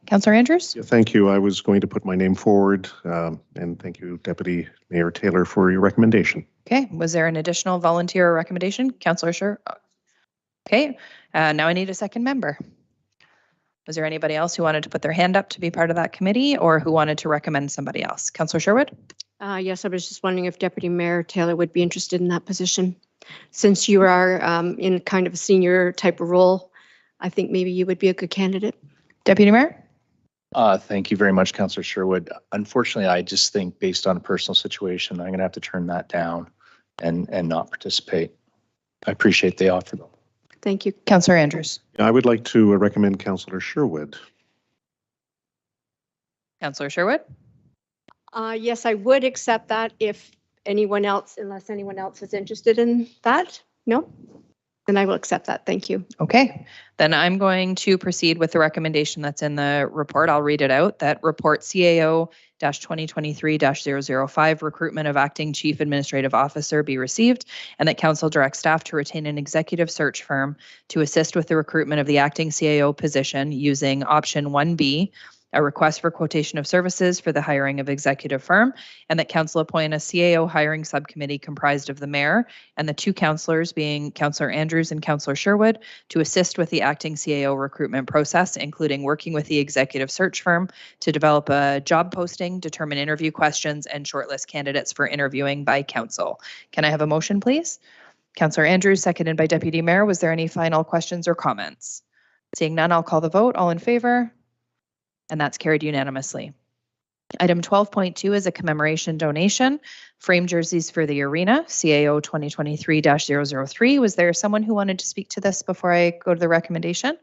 Councillor Andrews?
Yeah, thank you. I was going to put my name forward, and thank you, Deputy Mayor Taylor, for your recommendation.
Okay, was there an additional volunteer recommendation? Councillor Sher? Okay, now I need a second member. Was there anybody else who wanted to put their hand up to be part of that committee or who wanted to recommend somebody else? Councillor Sherwood?
Yes, I was just wondering if Deputy Mayor Taylor would be interested in that position. Since you are in kind of a senior type of role, I think maybe you would be a good candidate.
Deputy Mayor?
Thank you very much, Councillor Sherwood. Unfortunately, I just think based on a personal situation, I'm going to have to turn that down and not participate. I appreciate the offer, though.
Thank you.
Councillor Andrews?
I would like to recommend Councillor Sherwood.
Councillor Sherwood?
Yes, I would accept that if anyone else, unless anyone else is interested in that. No? Then I will accept that. Thank you.
Okay, then I'm going to proceed with the recommendation that's in the report. I'll read it out. That report CAO-2023-005 recruitment of acting chief administrative officer be received, and that council directs staff to retain an executive search firm to assist with the recruitment of the acting CAO position using option 1B, a request for quotation of services for the hiring of executive firm, and that council appoint a CAO hiring subcommittee comprised of the mayor and the 2 councillors being Councillor Andrews and Councillor Sherwood to assist with the acting CAO recruitment process, including working with the executive search firm to develop a job posting, determine interview questions, and shortlist candidates for interviewing by council. Can I have a motion, please? Councillor Andrews, seconded by Deputy Mayor. Was there any final questions or comments? Seeing none, I'll call the vote. All in favor? And that's carried unanimously. Item 12.2 is a commemoration donation, frame jerseys for the arena, CAO 2023-003. Was there someone who wanted to speak to this before I go to the recommendation?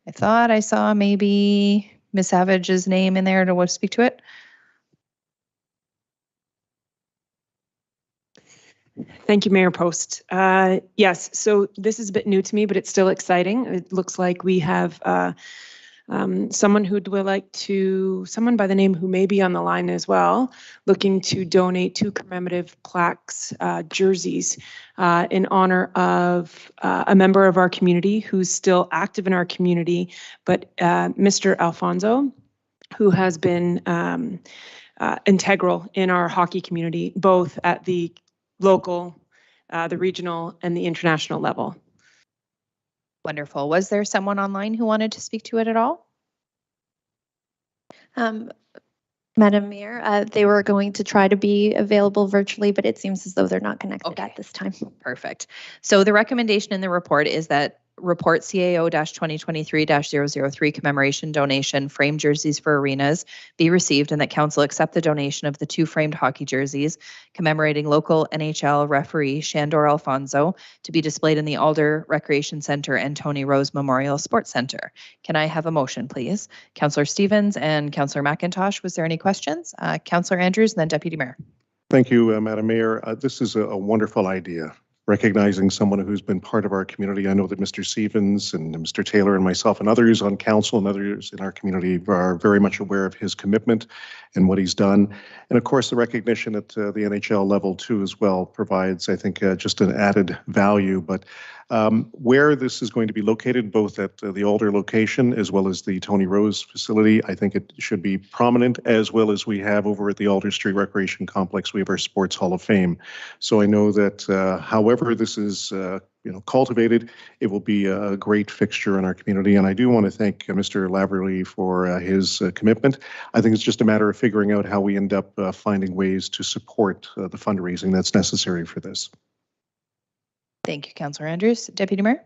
I thought I saw maybe Ms. Savage's name in there to speak to it.
Thank you, Mayor Post. Yes, so this is a bit new to me, but it's still exciting. It looks like we have someone someone by the name who may be on the line as well, looking to donate 2 commemorative plaques, jerseys, in honor of a member of our community who's still active in our community, but Mr. Alfonso, who has been integral in our hockey community, both at the local, the regional, and the international level.
Wonderful. Was there someone online who wanted to speak to it at all?
Madam Mayor, they were going to try to be available virtually, but it seems as though they're not connected at this time.
Perfect. So the recommendation in the report is that report CAO-2023-003 commemoration donation frame jerseys for arenas be received, and that council accept the donation of the 2 framed hockey jerseys commemorating local NHL referee Shandor Alfonso to be displayed in the Alder Recreation Centre and Tony Rose Memorial Sports Centre. Can I have a motion, please? Councillor Stevens and Councillor McIntosh, was there any questions? Councillor Andrews and then Deputy Mayor.
Thank you, Madam Mayor. This is a wonderful idea. Recognizing someone who's been part of our community. I know that Mr. Stevens and Mr. Taylor and myself and others on council and others in our community are very much aware of his commitment and what he's done. And of course, the recognition at the NHL level too as well provides, I think, just an added value. But where this is going to be located, both at the Alder location as well as the Tony Rose facility, I think it should be prominent, as well as we have over at the Alder Street Recreation Complex, we have our Sports Hall of Fame. So I know that however this is cultivated, it will be a great fixture in our community. And I do want to thank Mr. Laverly for his commitment. I think it's just a matter of figuring out how we end up finding ways to support the fundraising that's necessary for this.
Thank you, Councillor Andrews. Deputy Mayor?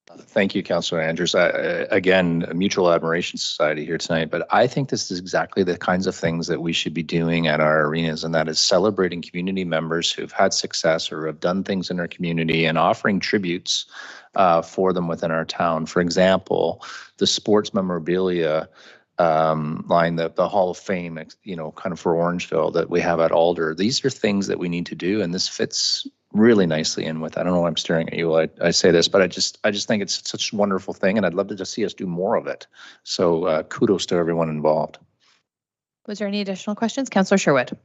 Thank you, Councillor Andrews. Again, a mutual admiration society here tonight, but I think this is exactly the kinds of things that we should be doing at our arenas, and that is celebrating community members who've had success or have done things in our community and offering tributes for them within our town. For example, the sports memorabilia line, the Hall of Fame, kind of for Orangeville that we have at Alder. These are things that we need to do, and this fits really nicely in with. I don't know why I'm staring at you while I say this, but I just think it's such a wonderful thing, and I'd love to just see us do more of it. So kudos to everyone involved.
Was there any additional questions? Councillor Sherwood.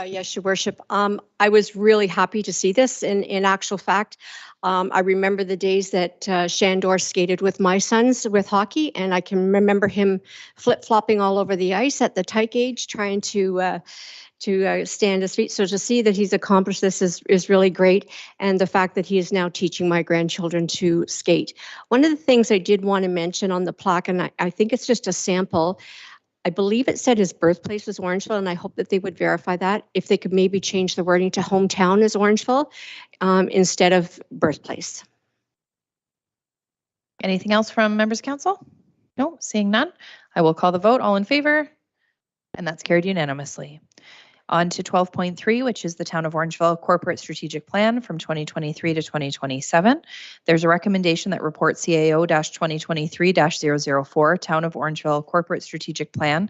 Yes, Your Worship. I was really happy to see this. In actual fact, I remember the days that Shandor skated with my sons with hockey, and I can remember him flip-flopping all over the ice at the tyke age, trying to stand his feet. So to see that he's accomplished this is really great. And the fact that he is now teaching my grandchildren to skate. One of the things I did want to mention on the plaque, and I think it's just a sample, I believe it said his birthplace was Orangeville, and I hope that they would verify that. If they could maybe change the wording to hometown as Orangeville instead of birthplace.
Anything else from members of council? No, seeing none. I will call the vote. All in favor? And that's carried unanimously. On to 12.3, which is the Town of Orangeville Corporate Strategic Plan from 2023 to 2027. There's a recommendation that report CAO-2023-004 Town of Orangeville Corporate Strategic Plan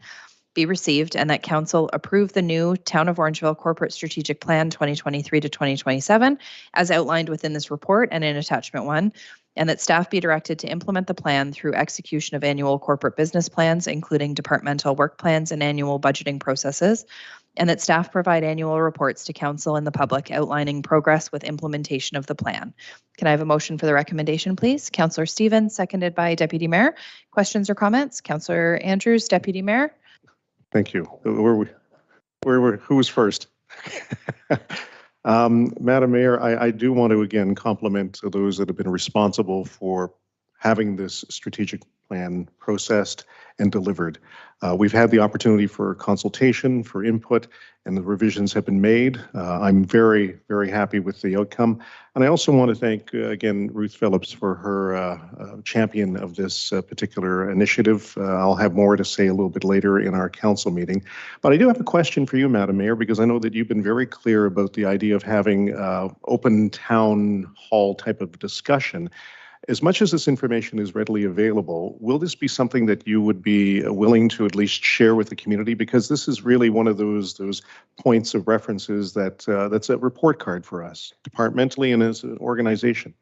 be received, and that council approve the new Town of Orangeville Corporate Strategic Plan 2023 to 2027 as outlined within this report and in attachment 1, and that staff be directed to implement the plan through execution of annual corporate business plans, including departmental work plans and annual budgeting processes, and that staff provide annual reports to council and the public outlining progress with implementation of the plan. Can I have a motion for the recommendation, please? Councillor Stevens, seconded by Deputy Mayor. Questions or comments? Councillor Andrews, Deputy Mayor.
Thank you. Who was first? Madam Mayor, I do want to again compliment those that have been responsible for having this strategic plan processed and delivered. We've had the opportunity for consultation, for input, and the revisions have been made. I'm very, very happy with the outcome. And I also want to thank, again, Ruth Phillips for her champion of this particular initiative. I'll have more to say a little bit later in our council meeting. But I do have a question for you, Madam Mayor, because I know that you've been very clear about the idea of having open town hall type of discussion. As much as this information is readily available, will this be something that you would be willing to at least share with the community? Because this is really one of those points of references that's a report card for us, departmentally and as an organization.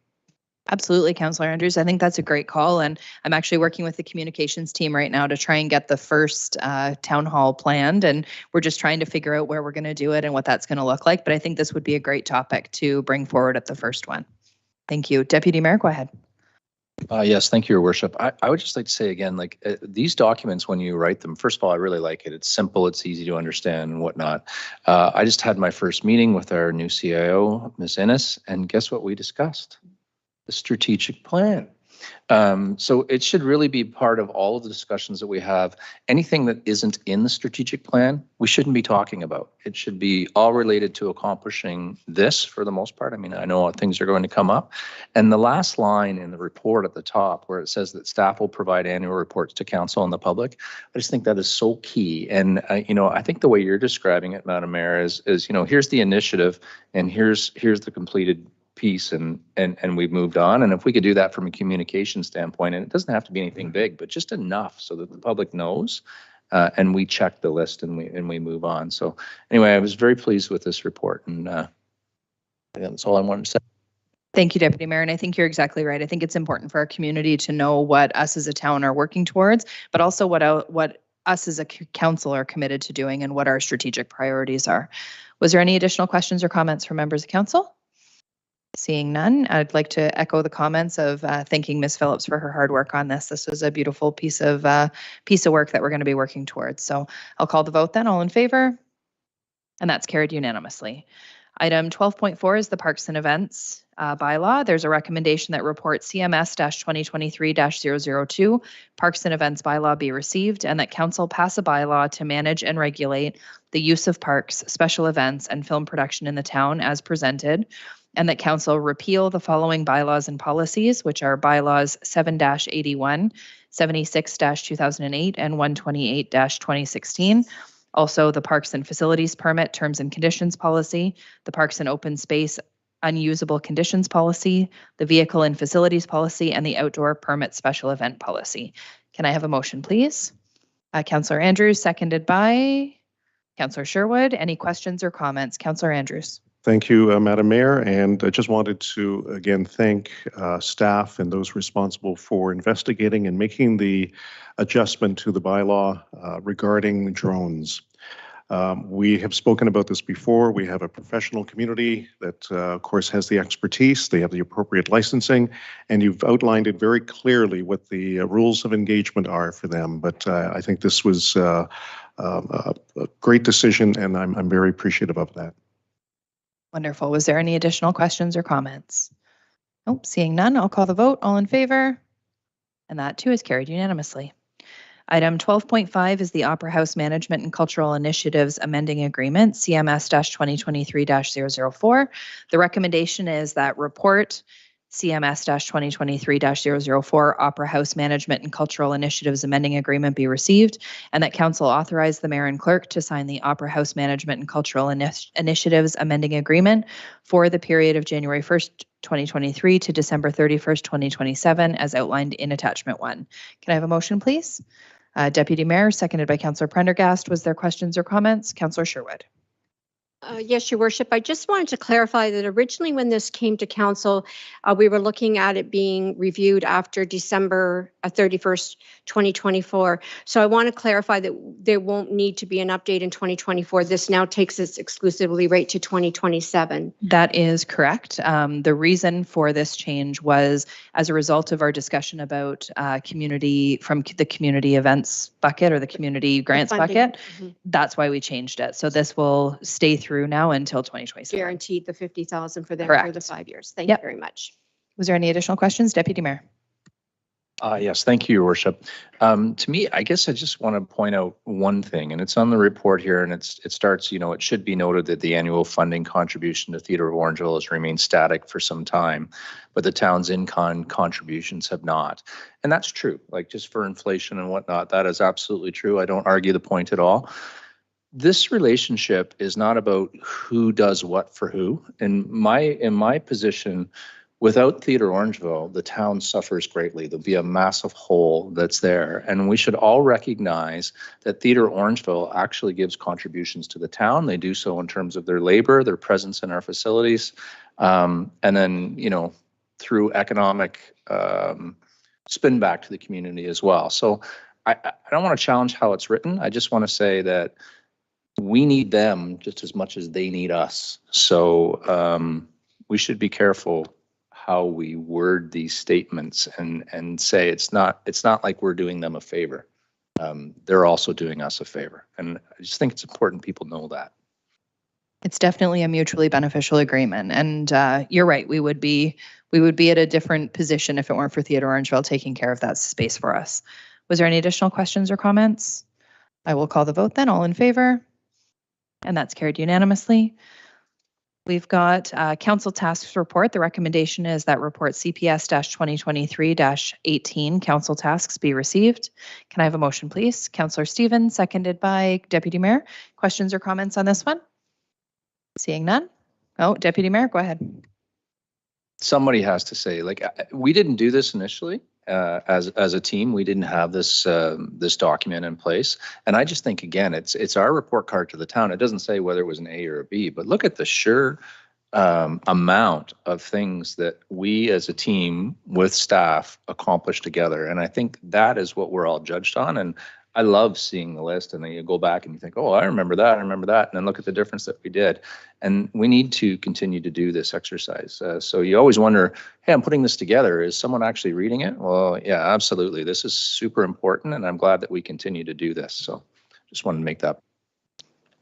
Absolutely, Councillor Andrews. I think that's a great call, and I'm actually working with the communications team right now to try and get the first town hall planned, and we're just trying to figure out where we're going to do it and what that's going to look like. But I think this would be a great topic to bring forward at the first one. Thank you. Deputy Mayor, go ahead.
Yes, thank you, Your Worship. I would just like to say again, these documents, when you write them, first of all, I really like it. It's simple, it's easy to understand and whatnot. I just had my first meeting with our new CIO, Ms. Innes, and guess what we discussed? The strategic plan. So it should really be part of all of the discussions that we have. Anything that isn't in the strategic plan, we shouldn't be talking about. It should be all related to accomplishing this for the most part. I mean, I know things are going to come up. And the last line in the report at the top where it says that staff will provide annual reports to council and the public, I just think that is so key. And, I think the way you're describing it, Madam Mayor, is here's the initiative and here's the completed piece and we've moved on. And if we could do that from a communication standpoint, and it doesn't have to be anything big, but just enough so that the public knows and we check the list and we move on. So anyway, I was very pleased with this report, and that's all I wanted to say.
Thank you, Deputy Mayor. And I think you're exactly right. I think it's important for our community to know what us as a town are working towards, but also what us as a council are committed to doing and what our strategic priorities are. Was there any additional questions or comments from members of council? Seeing none, I'd like to echo the comments of thanking Ms. Phillips for her hard work on this. This was a beautiful piece of work that we're going to be working towards. So I'll call the vote then. All in favor? And that's carried unanimously. Item 12.4 is the Parks and Events bylaw. There's a recommendation that report CMS-2023-002 Parks and Events bylaw be received, and that council pass a bylaw to manage and regulate the use of parks, special events, and film production in the town as presented, and that council repeal the following bylaws and policies, which are bylaws 7-81, 76-2008, and 128-2016. Also, the Parks and Facilities Permit Terms and Conditions Policy, the Parks and Open Space Unusable Conditions Policy, the Vehicle and Facilities Policy, and the Outdoor Permit Special Event Policy. Can I have a motion, please? Councillor Andrews, seconded by Councillor Sherwood. Any questions or comments? Councillor Andrews.
Thank you, Madam Mayor, and I just wanted to again thank staff and those responsible for investigating and making the adjustment to the bylaw regarding drones. We have spoken about this before. We have a professional community that, of course, has the expertise. They have the appropriate licensing, and you've outlined it very clearly what the rules of engagement are for them. But I think this was a great decision, and I'm very appreciative of that.
Wonderful. Was there any additional questions or comments? Nope, seeing none, I'll call the vote. All in favor? And that too is carried unanimously. Item 12.5 is the Opera House Management and Cultural Initiatives Amending Agreement, CMS-2023-004. The recommendation is that report CMS-2023-004 Opera House Management and Cultural Initiatives Amending Agreement be received, and that council authorize the mayor and clerk to sign the Opera House Management and Cultural Initiatives Amending Agreement for the period of January 1st, 2023 to December 31st, 2027, as outlined in Attachment 1. Can I have a motion, please? Deputy Mayor, seconded by Councillor Prendergast. Was there questions or comments? Councillor Sherwood.
Yes, Your Worship. I just wanted to clarify that originally when this came to council, we were looking at it being reviewed after December 31st, 2024. So I want to clarify that there won't need to be an update in 2024. This now takes us exclusively right to 2027.
That is correct. The reason for this change was as a result of our discussion about community from the community events bucket or the community grants bucket. That's why we changed it. So this will stay through now until 2027.
Guaranteed the 50,000 for them
Correct.
for the 5 years. Thank you very much.
Was there any additional questions, Deputy Mayor?
Yes, thank you, Your Worship. To me, I guess I just want to point out one thing, and it's on the report here, and it starts, it should be noted that the annual funding contribution to Theatre of Orangeville has remained static for some time, but the town's in-kind contributions have not. And that's true, like just for inflation and whatnot, that is absolutely true. I don't argue the point at all. This relationship is not about who does what for who. In my position, without Theatre Orangeville, the town suffers greatly. There'll be a massive hole that's there. And we should all recognize that Theatre Orangeville actually gives contributions to the town. They do so in terms of their labor, their presence in our facilities, and then, through economic spin back to the community as well. So I don't want to challenge how it's written. I just want to say that we need them just as much as they need us. So we should be careful how we word these statements and say it's not like we're doing them a favor. They're also doing us a favor. And I just think it's important people know that.
It's definitely a mutually beneficial agreement. And you're right, we would be at a different position if it weren't for Theatre Orangeville taking care of that space for us. Was there any additional questions or comments? I will call the vote then. All in favor? And that's carried unanimously. We've got Council Tasks Report. The recommendation is that report CPS-2023-18 Council Tasks be received. Can I have a motion, please? Councillor Stevens, seconded by Deputy Mayor. Questions or comments on this one? Seeing none. Oh, Deputy Mayor, go ahead.
Somebody has to say, we didn't do this initially. As a team, we didn't have this document in place, and I just think again, it's our report card to the town. It doesn't say whether it was an A or a B, but look at the sheer amount of things that we as a team with staff accomplished together, and I think that is what we're all judged on. And I love seeing the list, and then you go back and you think, oh, I remember that, and then look at the difference that we did. And we need to continue to do this exercise. So you always wonder, hey, I'm putting this together. Is someone actually reading it? Well, yeah, absolutely. This is super important, and I'm glad that we continue to do this. So just wanted to make that.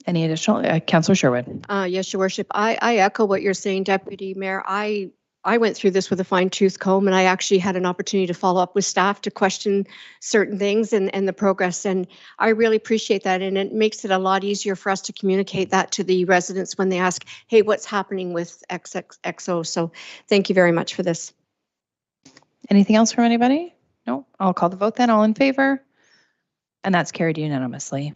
Any additional? Councillor Sherwood.
Yes, Your Worship. I echo what you're saying, Deputy Mayor. I I went through this with a fine tooth comb, and I actually had an opportunity to follow up with staff to question certain things and the progress. And I really appreciate that. And it makes it a lot easier for us to communicate that to the residents when they ask, hey, what's happening with XXXO? So thank you very much for this.
Anything else from anybody? No, I'll call the vote then. All in favor? And that's carried unanimously.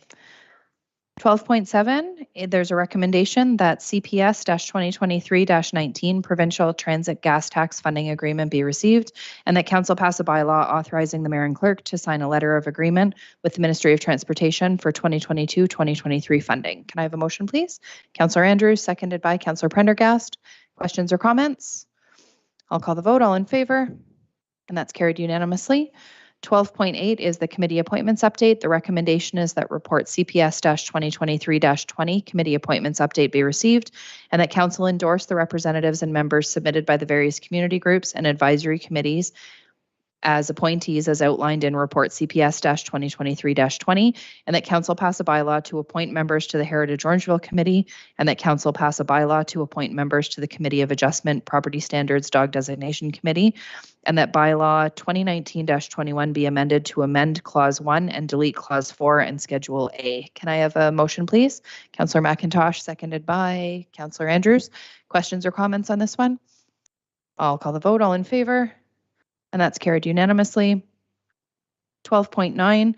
12.7, there's a recommendation that CPS-2023-19 Provincial Transit Gas Tax Funding Agreement be received, and that Council pass a bylaw authorizing the Mayor and Clerk to sign a letter of agreement with the Ministry of Transportation for 2022-2023 funding. Can I have a motion, please? Councillor Andrews, seconded by Councillor Prendergast. Questions or comments? I'll call the vote. All in favor? And that's carried unanimously. 12.8 is the committee appointments update. The recommendation is that report CPS-2023-20 committee appointments update be received, and that council endorse the representatives and members submitted by the various community groups and advisory committees as appointees as outlined in report CPS-2023-20, and that council pass a bylaw to appoint members to the Heritage Orangeville Committee, and that council pass a bylaw to appoint members to the Committee of Adjustment Property Standards Dog Designation Committee, and that bylaw 2019-21 be amended to amend clause 1 and delete clause 4 and schedule A. Can I have a motion, please? Councillor McIntosh, seconded by Councillor Andrews. Questions or comments on this one? I'll call the vote. All in favor? And that's carried unanimously. 12.9,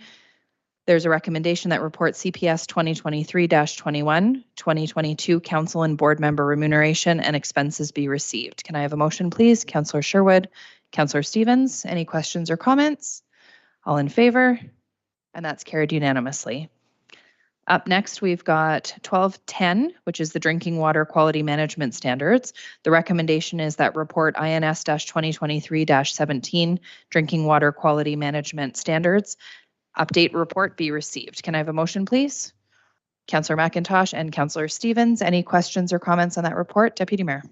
there's a recommendation that report CPS 2023-21, 2022 council and board member remuneration and expenses be received. Can I have a motion, please? Councillor Sherwood, Councillor Stevens, any questions or comments? All in favor? And that's carried unanimously. Up next, we've got 12.10, which is the Drinking Water Quality Management Standards. The recommendation is that report INS-2023-17 Drinking Water Quality Management Standards update report be received. Can I have a motion, please? Councillor McIntosh and Councillor Stevens, any questions or comments on that report? Deputy Mayor.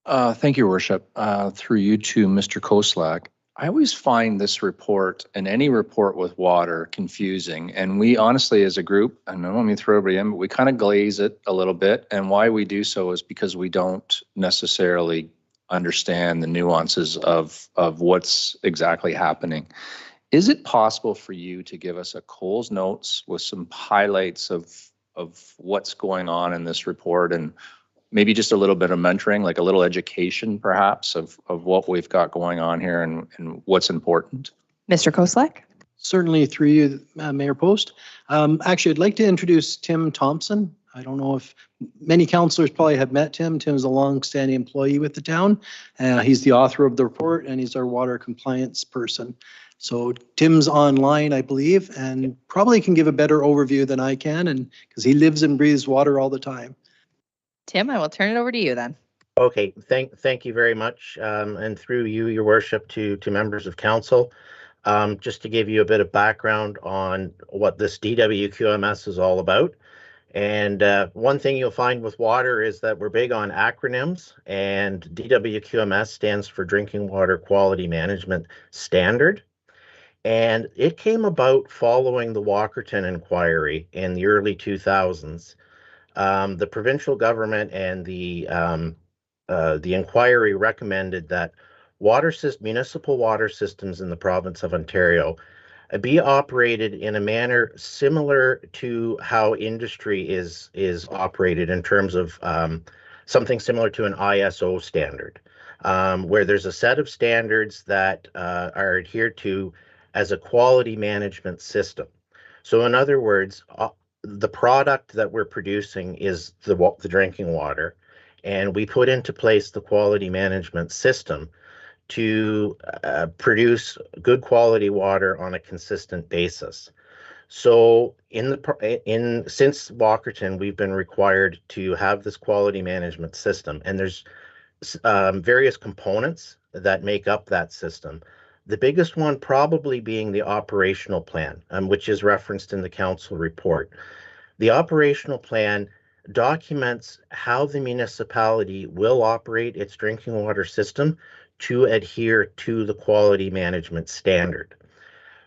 Thank you, Worship. Through you to Mr. Koslak. I always find this report and any report with water confusing. And we honestly, as a group, and I don't mean to throw everybody in, but we kind of glaze it a little bit. And why we do so is because we don't necessarily understand the nuances of what's exactly happening. Is it possible for you to give us a Coles Notes with some highlights of what's going on in this report, and maybe just a little bit of mentoring, like a little education perhaps of what we've got going on here and what's important?
Mr. Koslak?
Certainly, through you, Mayor Post. Actually, I'd like to introduce Tim Thompson. I don't know if many councillors probably have met Tim. Tim's a long-standing employee with the town. He's the author of the report, and he's our water compliance person. So Tim's online, I believe, and probably can give a better overview than I can, and because he lives and breathes water all the time.
Tim, I will turn it over to you then.
Okay, thank you very much, and through you, your worship, to members of council. Just to give you a bit of background on what this DWQMS is all about. And one thing you'll find with water is that we're big on acronyms, and DWQMS stands for Drinking Water Quality Management Standard. And it came about following the Walkerton inquiry in the early 2000s. The provincial government and the inquiry recommended that municipal water systems in the province of Ontario be operated in a manner similar to how industry is operated, in terms of something similar to an ISO standard, where there's a set of standards that are adhered to as a quality management system. So in other words, the product that we're producing is the drinking water, and we put into place the quality management system to produce good quality water on a consistent basis. So since Walkerton, we've been required to have this quality management system, and there's various components that make up that system. The biggest one probably being the operational plan, which is referenced in the council report. The operational plan documents how the municipality will operate its drinking water system to adhere to the quality management standard.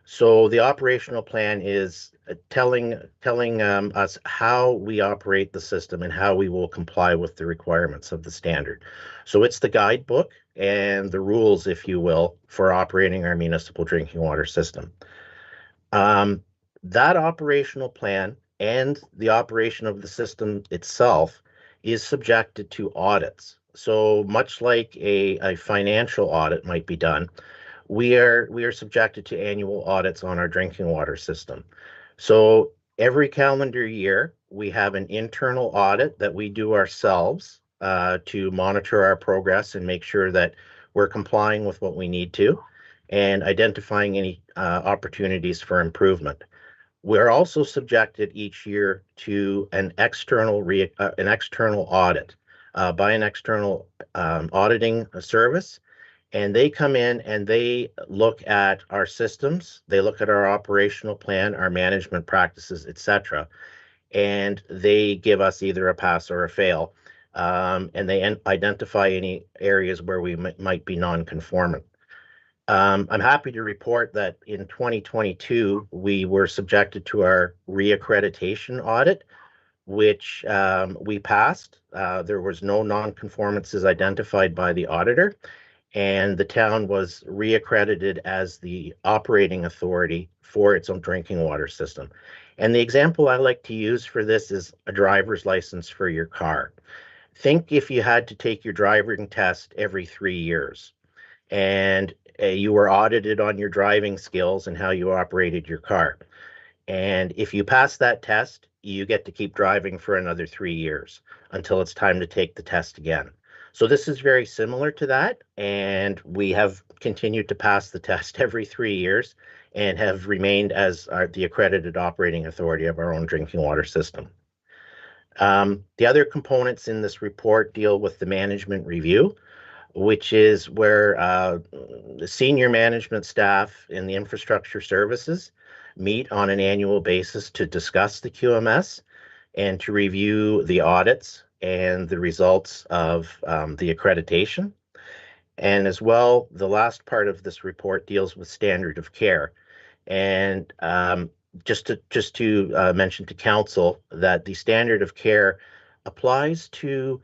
So the operational plan is telling us how we operate the system and how we will comply with the requirements of the standard. So it's the guidebook and the rules, if you will, for operating our municipal drinking water system. That operational plan and the operation of the system itself is subjected to audits. So much like a financial audit might be done, we are subjected to annual audits on our drinking water system. So every calendar year, we have an internal audit that we do ourselves to monitor our progress and make sure that we're complying with what we need to and identifying any opportunities for improvement. We're also subjected each year to an external audit by an external auditing service. And they come in and they look at our systems, they look at our operational plan, our management practices, etc. And they give us either a pass or a fail. And they identify any areas where we might be non-conformant. I'm happy to report that in 2022, we were subjected to our reaccreditation audit, which we passed. There was no non-conformances identified by the auditor. And the town was reaccredited as the operating authority for its own drinking water system. And the example I like to use for this is a driver's license for your car. Think if you had to take your driving test every 3 years and you were audited on your driving skills and how you operated your car. And if you pass that test, you get to keep driving for another 3 years until it's time to take the test again. So this is very similar to that, and we have continued to pass the test every 3 years and have remained as the accredited operating authority of our own drinking water system. The other components in this report deal with the management review, which is where the senior management staff in the infrastructure services meet on an annual basis to discuss the QMS and to review the audits and the results of the accreditation. And as well, the last part of this report deals with standard of care. And just to mention to council that the standard of care applies to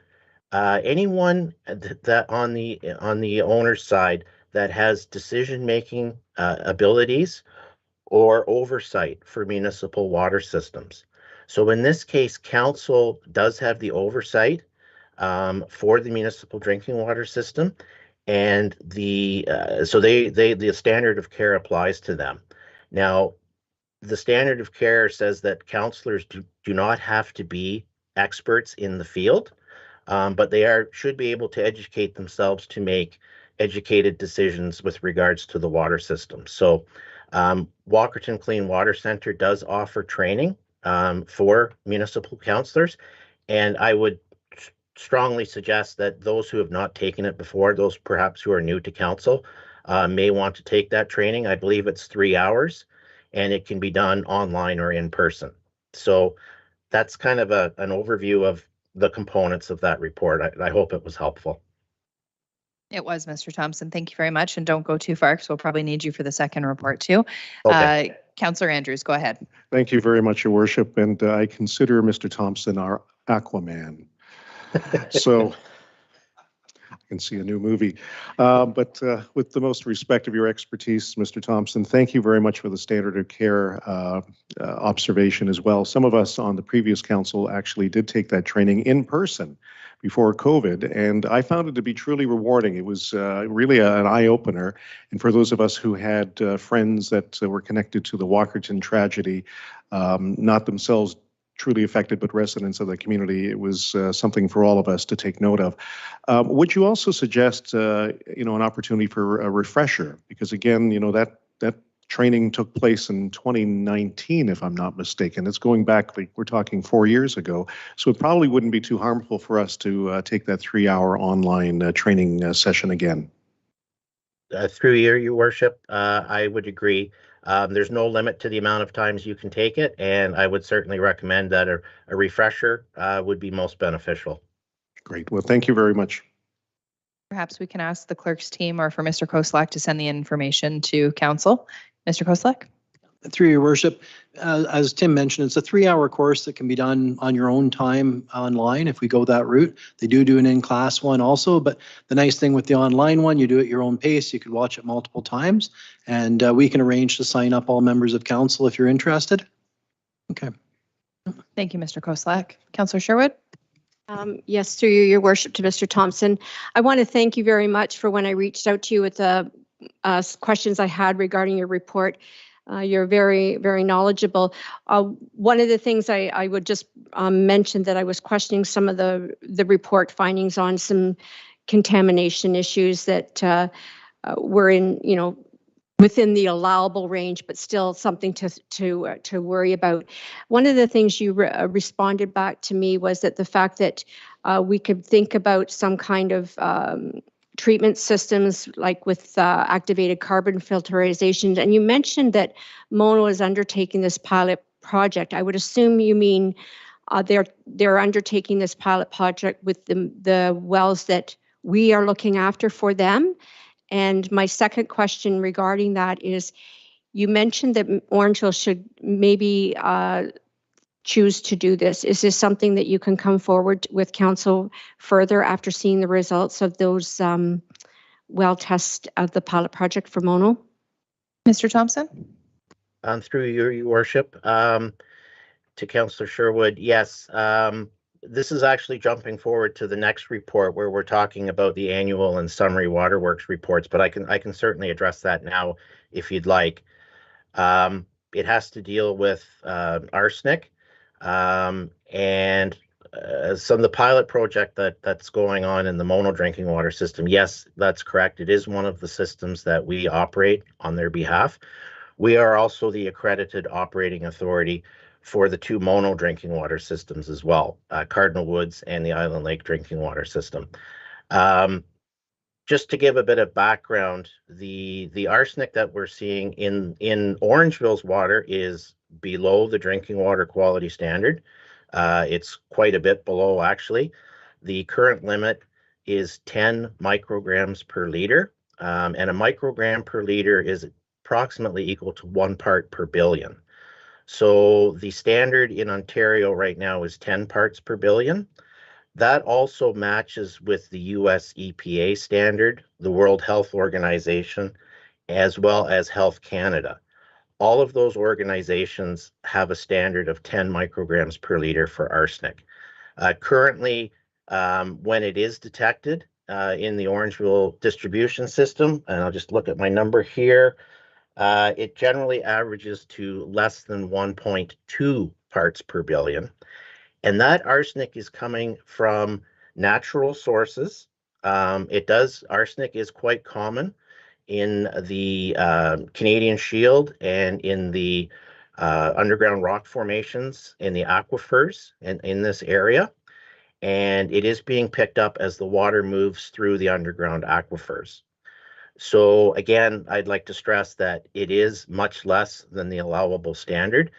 anyone that on the owner's side that has decision-making abilities or oversight for municipal water systems. So in this case, council does have the oversight for the municipal drinking water system, and the standard of care applies to them. Now, the standard of care says that councillors do not have to be experts in the field, but they should be able to educate themselves to make educated decisions with regards to the water system. So Walkerton Clean Water Centre does offer training for municipal councillors, and I would strongly suggest that those who have not taken it before, those perhaps who are new to council, may want to take that training. I believe it's 3 hours, and it can be done online or in person. So that's kind of an overview of the components of that report. I hope it was helpful.
It was, Mr. Thompson. Thank you very much. And don't go too far because we'll probably need you for the second report too.
Okay.
Councillor Andrews, go ahead.
Thank you very much, Your Worship. And I consider Mr. Thompson our Aquaman. So I can see a new movie. But with the most respect of your expertise, Mr. Thompson, thank you very much for the standard of care observation as well. Some of us on the previous council actually did take that training in person before COVID, and I found it to be truly rewarding. It was really an eye-opener. And for those of us who had friends that were connected to the Walkerton tragedy, not themselves truly affected, but residents of the community, it was something for all of us to take note of. Would you also suggest, an opportunity for a refresher? Because again, that training took place in 2019, if I'm not mistaken. It's going back, we're talking 4 years ago. So it probably wouldn't be too harmful for us to take that 3-hour online training session again.
Through your worship, I would agree. There's no limit to the amount of times you can take it, and I would certainly recommend that a refresher would be most beneficial.
Great. Well, thank you very much.
Perhaps we can ask the clerk's team or for Mr. Koslak to send the information to council. Mr. Koslek?
Through your worship, as Tim mentioned, it's a 3-hour course that can be done on your own time online if we go that route. They do an in-class one also, but the nice thing with the online one, you do it at your own pace. You could watch it multiple times, and we can arrange to sign up all members of council if you're interested. Okay.
Thank you, Mr. Koslek. Councillor Sherwood?
Yes, through you, your worship, to Mr. Thompson. I want to thank you very much for when I reached out to you with the questions I had regarding your report. You're very, very knowledgeable. One of the things I would just mention that I was questioning some of the report findings on some contamination issues that were in, within the allowable range, but still something to worry about. One of the things you responded back to me was that the fact that we could think about some kind of treatment systems like with activated carbon filterization. And you mentioned that Mono is undertaking this pilot project. I would assume you mean they're undertaking this pilot project with the wells that we are looking after for them. And my second question regarding that is, you mentioned that Orangeville should maybe choose to do this. Is this something that you can come forward with council further after seeing the results of those well tests of the pilot project for Mono?
Mr. Thompson?
Through your worship, to Councillor Sherwood, yes, this is actually jumping forward to the next report where we're talking about the annual and summary waterworks reports, but I can certainly address that now if you'd like. It has to deal with arsenic. And some of the pilot project that's going on in the Mono drinking water system, yes, that's correct. It is one of the systems that we operate on their behalf. We are also the accredited operating authority for the 2 Mono drinking water systems as well, Cardinal Woods and the Island Lake drinking water system. Just to give a bit of background, the arsenic that we're seeing in Orangeville's water is below the drinking water quality standard. It's quite a bit below, actually. The current limit is 10 micrograms per liter, and a microgram per liter is approximately equal to 1 part per billion. So the standard in Ontario right now is 10 parts per billion. That also matches with the US EPA standard, the World Health Organization, as well as Health Canada. All of those organizations have a standard of 10 micrograms per liter for arsenic. Currently, when it is detected in the Orangeville distribution system, and I'll just look at my number here, it generally averages to less than 1.2 parts per billion. And that arsenic is coming from natural sources. Arsenic is quite common in the Canadian Shield and in the underground rock formations in the aquifers in this area. And it is being picked up as the water moves through the underground aquifers. So again, I'd like to stress that it is much less than the allowable standard.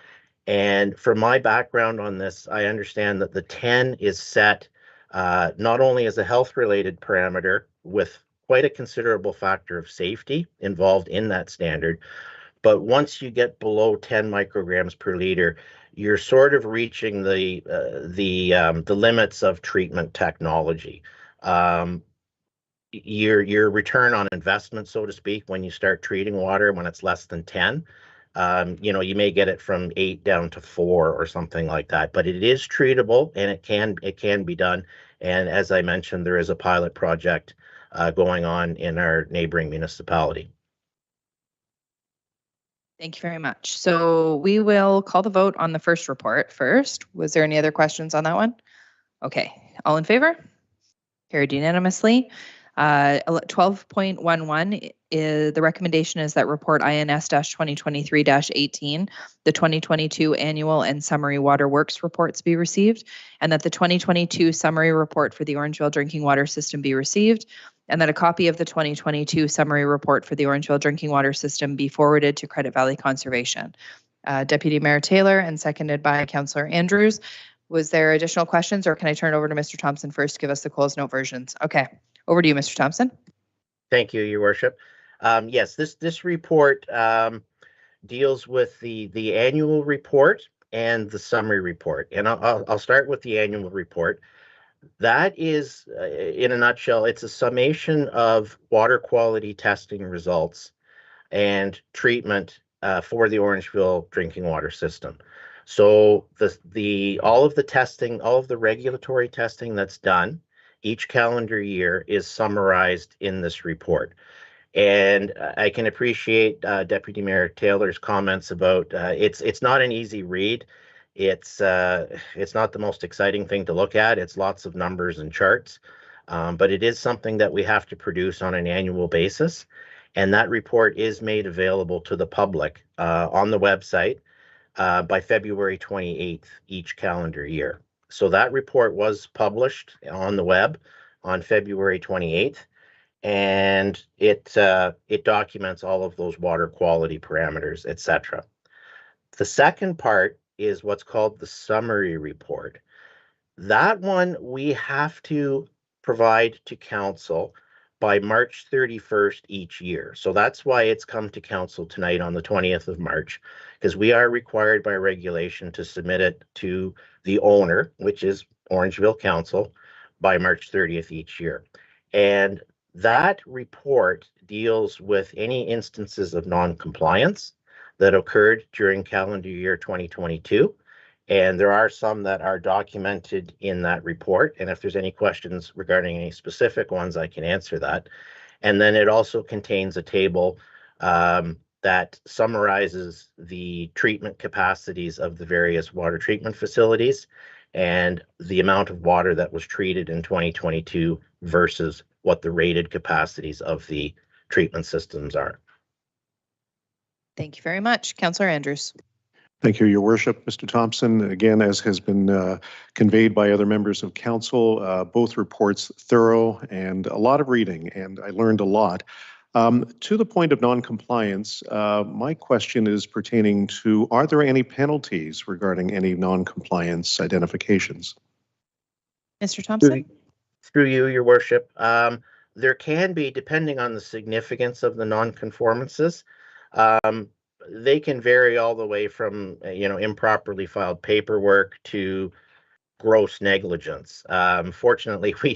And from my background on this, I understand that the 10 is set not only as a health-related parameter with quite a considerable factor of safety involved in that standard, but once you get below 10 micrograms per liter, you're sort of reaching the limits of treatment technology. Your return on investment, so to speak, when you start treating water when it's less than 10, you may get it from 8 down to 4 or something like that, but it is treatable and it can be done. And as I mentioned, there is a pilot project going on in our neighboring municipality.
Thank you very much. So we will call the vote on the first report first. Was there any other questions on that one? Okay, all in favor? Carried unanimously. 12.11 is the recommendation is that report INS-2023-18, the 2022 annual and summary water works reports be received, and that the 2022 summary report for the Orangeville drinking water system be received, and that a copy of the 2022 summary report for the Orangeville drinking water system be forwarded to Credit Valley Conservation. Deputy Mayor Taylor and seconded by Councillor Andrews. Was there additional questions, or can I turn it over to Mr. Thompson first to give us the closed note versions? Okay, over to you, Mr. Thompson.
Thank you, Your Worship. Yes, this report deals with the annual report and the summary report. And I'll start with the annual report. That is, in a nutshell, it's a summation of water quality testing results and treatment for the Orangeville drinking water system. So all of the testing, all of the regulatory testing that's done each calendar year is summarized in this report. And I can appreciate Deputy Mayor Taylor's comments about it's not an easy read. It's not the most exciting thing to look at. It's lots of numbers and charts, but it is something that we have to produce on an annual basis. And that report is made available to the public on the website by February 28th each calendar year. So that report was published on the web on February 28th, and it documents all of those water quality parameters, etc. The second part is what's called the summary report. That one we have to provide to council by March 31st each year. So that's why it's come to council tonight on the 20th of March, because we are required by regulation to submit it to the owner, which is Orangeville Council, by March 30th each year. And that report deals with any instances of non-compliance that occurred during calendar year 2022. And there are some that are documented in that report. And if there's any questions regarding any specific ones, I can answer that. And then it also contains a table that summarizes the treatment capacities of the various water treatment facilities and the amount of water that was treated in 2022 versus what the rated capacities of the treatment systems are.
Thank you very much. Councillor Andrews.
Thank you, Your Worship. Mr. Thompson, again, as has been conveyed by other members of council, both reports thorough and a lot of reading, and I learned a lot. To the point of non-compliance, my question is pertaining to, are there any penalties regarding any non-compliance identifications?
Mr. Thompson?
Through you, Your Worship. There can be, depending on the significance of the non-conformances. They can vary all the way from, improperly filed paperwork to gross negligence. Fortunately, we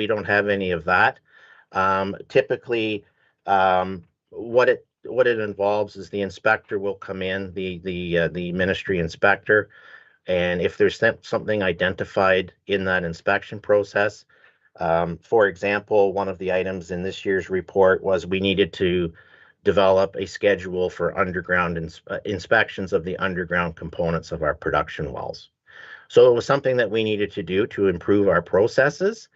don't have any of that. Typically, what it involves is the inspector will come in, the ministry inspector, and if there's something identified in that inspection process, for example, one of the items in this year's report was we needed to develop a schedule for underground inspections of the underground components of our production wells. So it was something that we needed to do to improve our processes.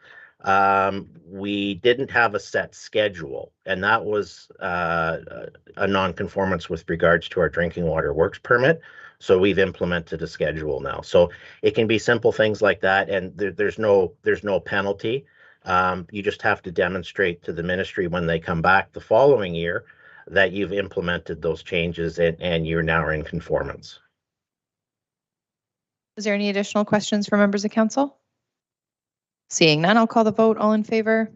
We didn't have a set schedule, and that was a non-conformance with regards to our drinking water works permit. So we've implemented a schedule now. So it can be simple things like that, and there's no penalty. You just have to demonstrate to the ministry when they come back the following year that you've implemented those changes and you're now in conformance.
Is there any additional questions for members of council? Seeing none, I'll call the vote. All in favor?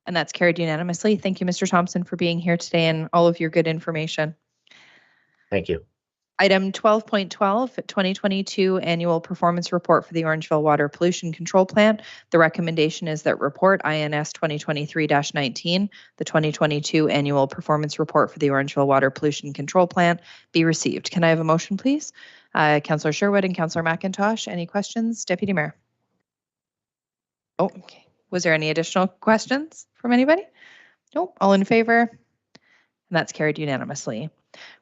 And that's carried unanimously. Thank you, Mr. Thompson, for being here today and all of your good information.
Thank you.
Item 12.12, 2022 Annual Performance Report for the Orangeville Water Pollution Control Plant. The recommendation is that report INS 2023-19, the 2022 Annual Performance Report for the Orangeville Water Pollution Control Plant, be received. Can I have a motion, please? Councillor Sherwood and Councillor McIntosh, any questions? Deputy Mayor. Oh, okay. Was there any additional questions from anybody? Nope. All in favor? And that's carried unanimously.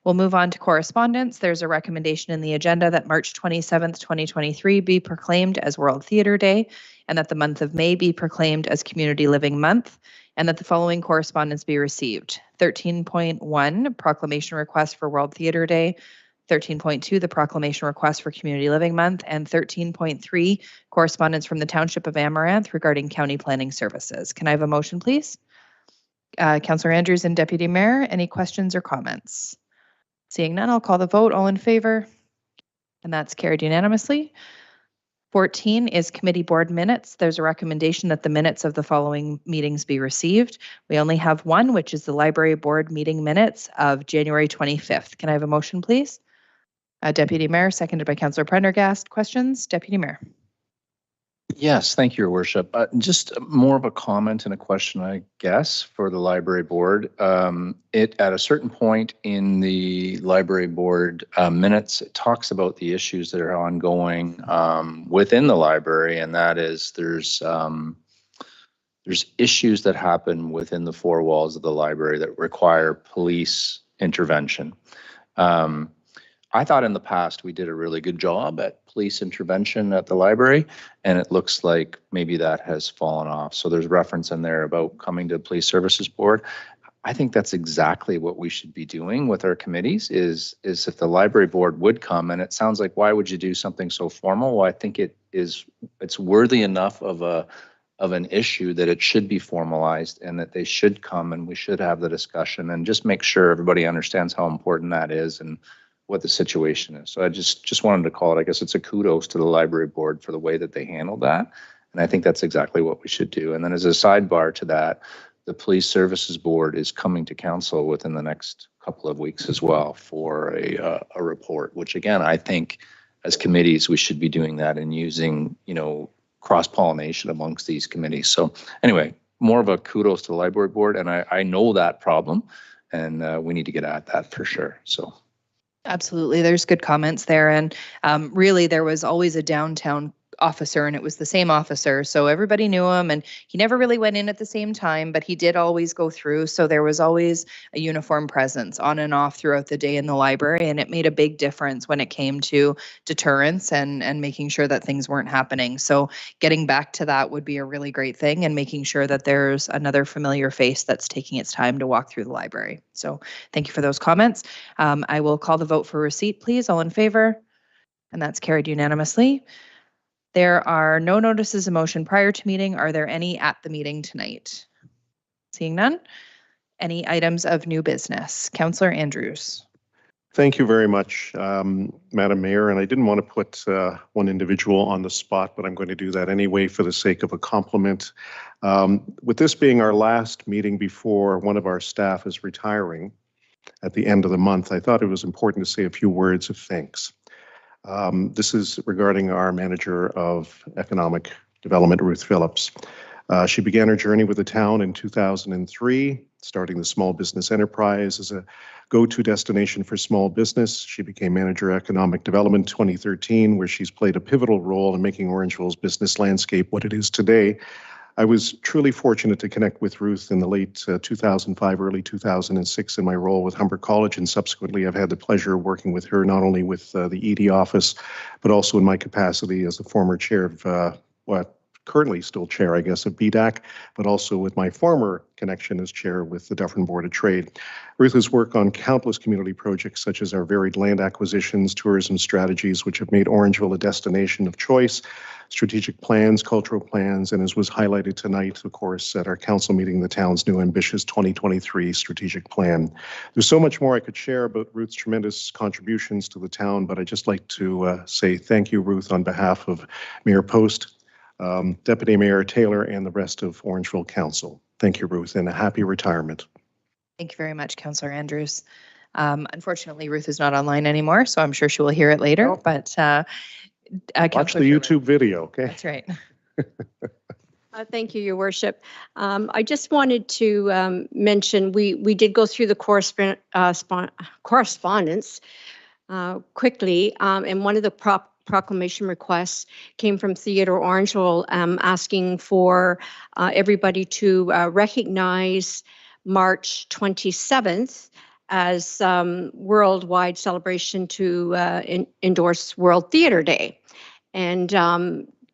We'll move on to correspondence. There's a recommendation in the agenda that March 27th, 2023 be proclaimed as World Theatre Day, and that the month of May be proclaimed as Community Living Month, and that the following correspondence be received. 13.1, proclamation request for World Theatre Day. 13.2, the proclamation request for Community Living Month, and 13.3, correspondence from the Township of Amaranth regarding county planning services. Can I have a motion, please? Councillor Andrews and Deputy Mayor, any questions or comments? Seeing none, I'll call the vote. All in favor? And that's carried unanimously. 14 is committee board minutes. There's a recommendation that the minutes of the following meetings be received. We only have one, which is the library board meeting minutes of January 25th. Can I have a motion, please? Deputy Mayor, seconded by Councillor Prendergast. Questions? Deputy Mayor.
Yes, thank you, Your Worship. Just more of a comment and a question, I guess, for the library board. At a certain point in the library board minutes, it talks about the issues that are ongoing within the library, and that is there's issues that happen within the four walls of the library that require police intervention. I thought in the past we did a really good job at police intervention at the library, and it looks like maybe that has fallen off. So there's reference in there about coming to Police Services Board. I think that's exactly what we should be doing with our committees is if the library board would come, and it sounds like, why would you do something so formal? Well, I think it's worthy enough of an issue that it should be formalized and that they should come and we should have the discussion and just make sure everybody understands how important that is and what the situation is. So I just wanted to call it, I guess it's a kudos to the library board for the way that they handled that. And I think that's exactly what we should do. And then as a sidebar to that, the Police Services Board is coming to council within the next couple of weeks as well for a report, which again, I think as committees, we should be doing that and using, cross-pollination amongst these committees. So anyway, more of a kudos to the library board. And I know that problem and we need to get at that for sure. So.
Absolutely. There's good comments there. And really, there was always a downtown officer and it was the same officer. So everybody knew him and he never really went in at the same time, but he did always go through. So there was always a uniform presence on and off throughout the day in the library. And it made a big difference when it came to deterrence and making sure that things weren't happening. So getting back to that would be a really great thing and making sure that there's another familiar face that's taking its time to walk through the library. So thank you for those comments. I will call the vote for receipt, please. All in favor? And that's carried unanimously. There are no notices of motion prior to meeting. Are there any at the meeting tonight? Seeing none. Any items of new business? Councillor Andrews.
Thank you very much, Madam Mayor. And I didn't want to put one individual on the spot, but I'm going to do that anyway for the sake of a compliment. With this being our last meeting before one of our staff is retiring at the end of the month, I thought it was important to say a few words of thanks. This is regarding our manager of economic development, Ruth Phillips. She began her journey with the town in 2003, starting the small business enterprise as a go-to destination for small business. She became manager of economic development in 2013, where she's played a pivotal role in making Orangeville's business landscape what it is today. I was truly fortunate to connect with Ruth in the late 2005, early 2006 in my role with Humber College, and subsequently I've had the pleasure of working with her not only with the ED office, but also in my capacity as the former chair of, currently still chair, I guess, of BDAC, but also with my former connection as chair with the Dufferin Board of Trade. Ruth has worked on countless community projects such as our varied land acquisitions, tourism strategies, which have made Orangeville a destination of choice, strategic plans, cultural plans, and as was highlighted tonight, of course, at our council meeting, the town's new ambitious 2023 strategic plan. There's so much more I could share about Ruth's tremendous contributions to the town, but I'd just like to say thank you, Ruth, on behalf of Mayor Post, Deputy Mayor Taylor, and the rest of Orangeville Council. Thank you, Ruth, and a happy retirement.
Thank you very much, Councillor Andrews. Unfortunately, Ruth is not online anymore, so I'm sure she will hear it later, but
watch the YouTube video, okay?
That's right.
Thank you, Your Worship. I just wanted to mention we did go through the correspondence quickly, and one of the proclamation requests came from Theodore Orangeville asking for everybody to recognize March 27th as worldwide celebration to endorse World Theatre Day. And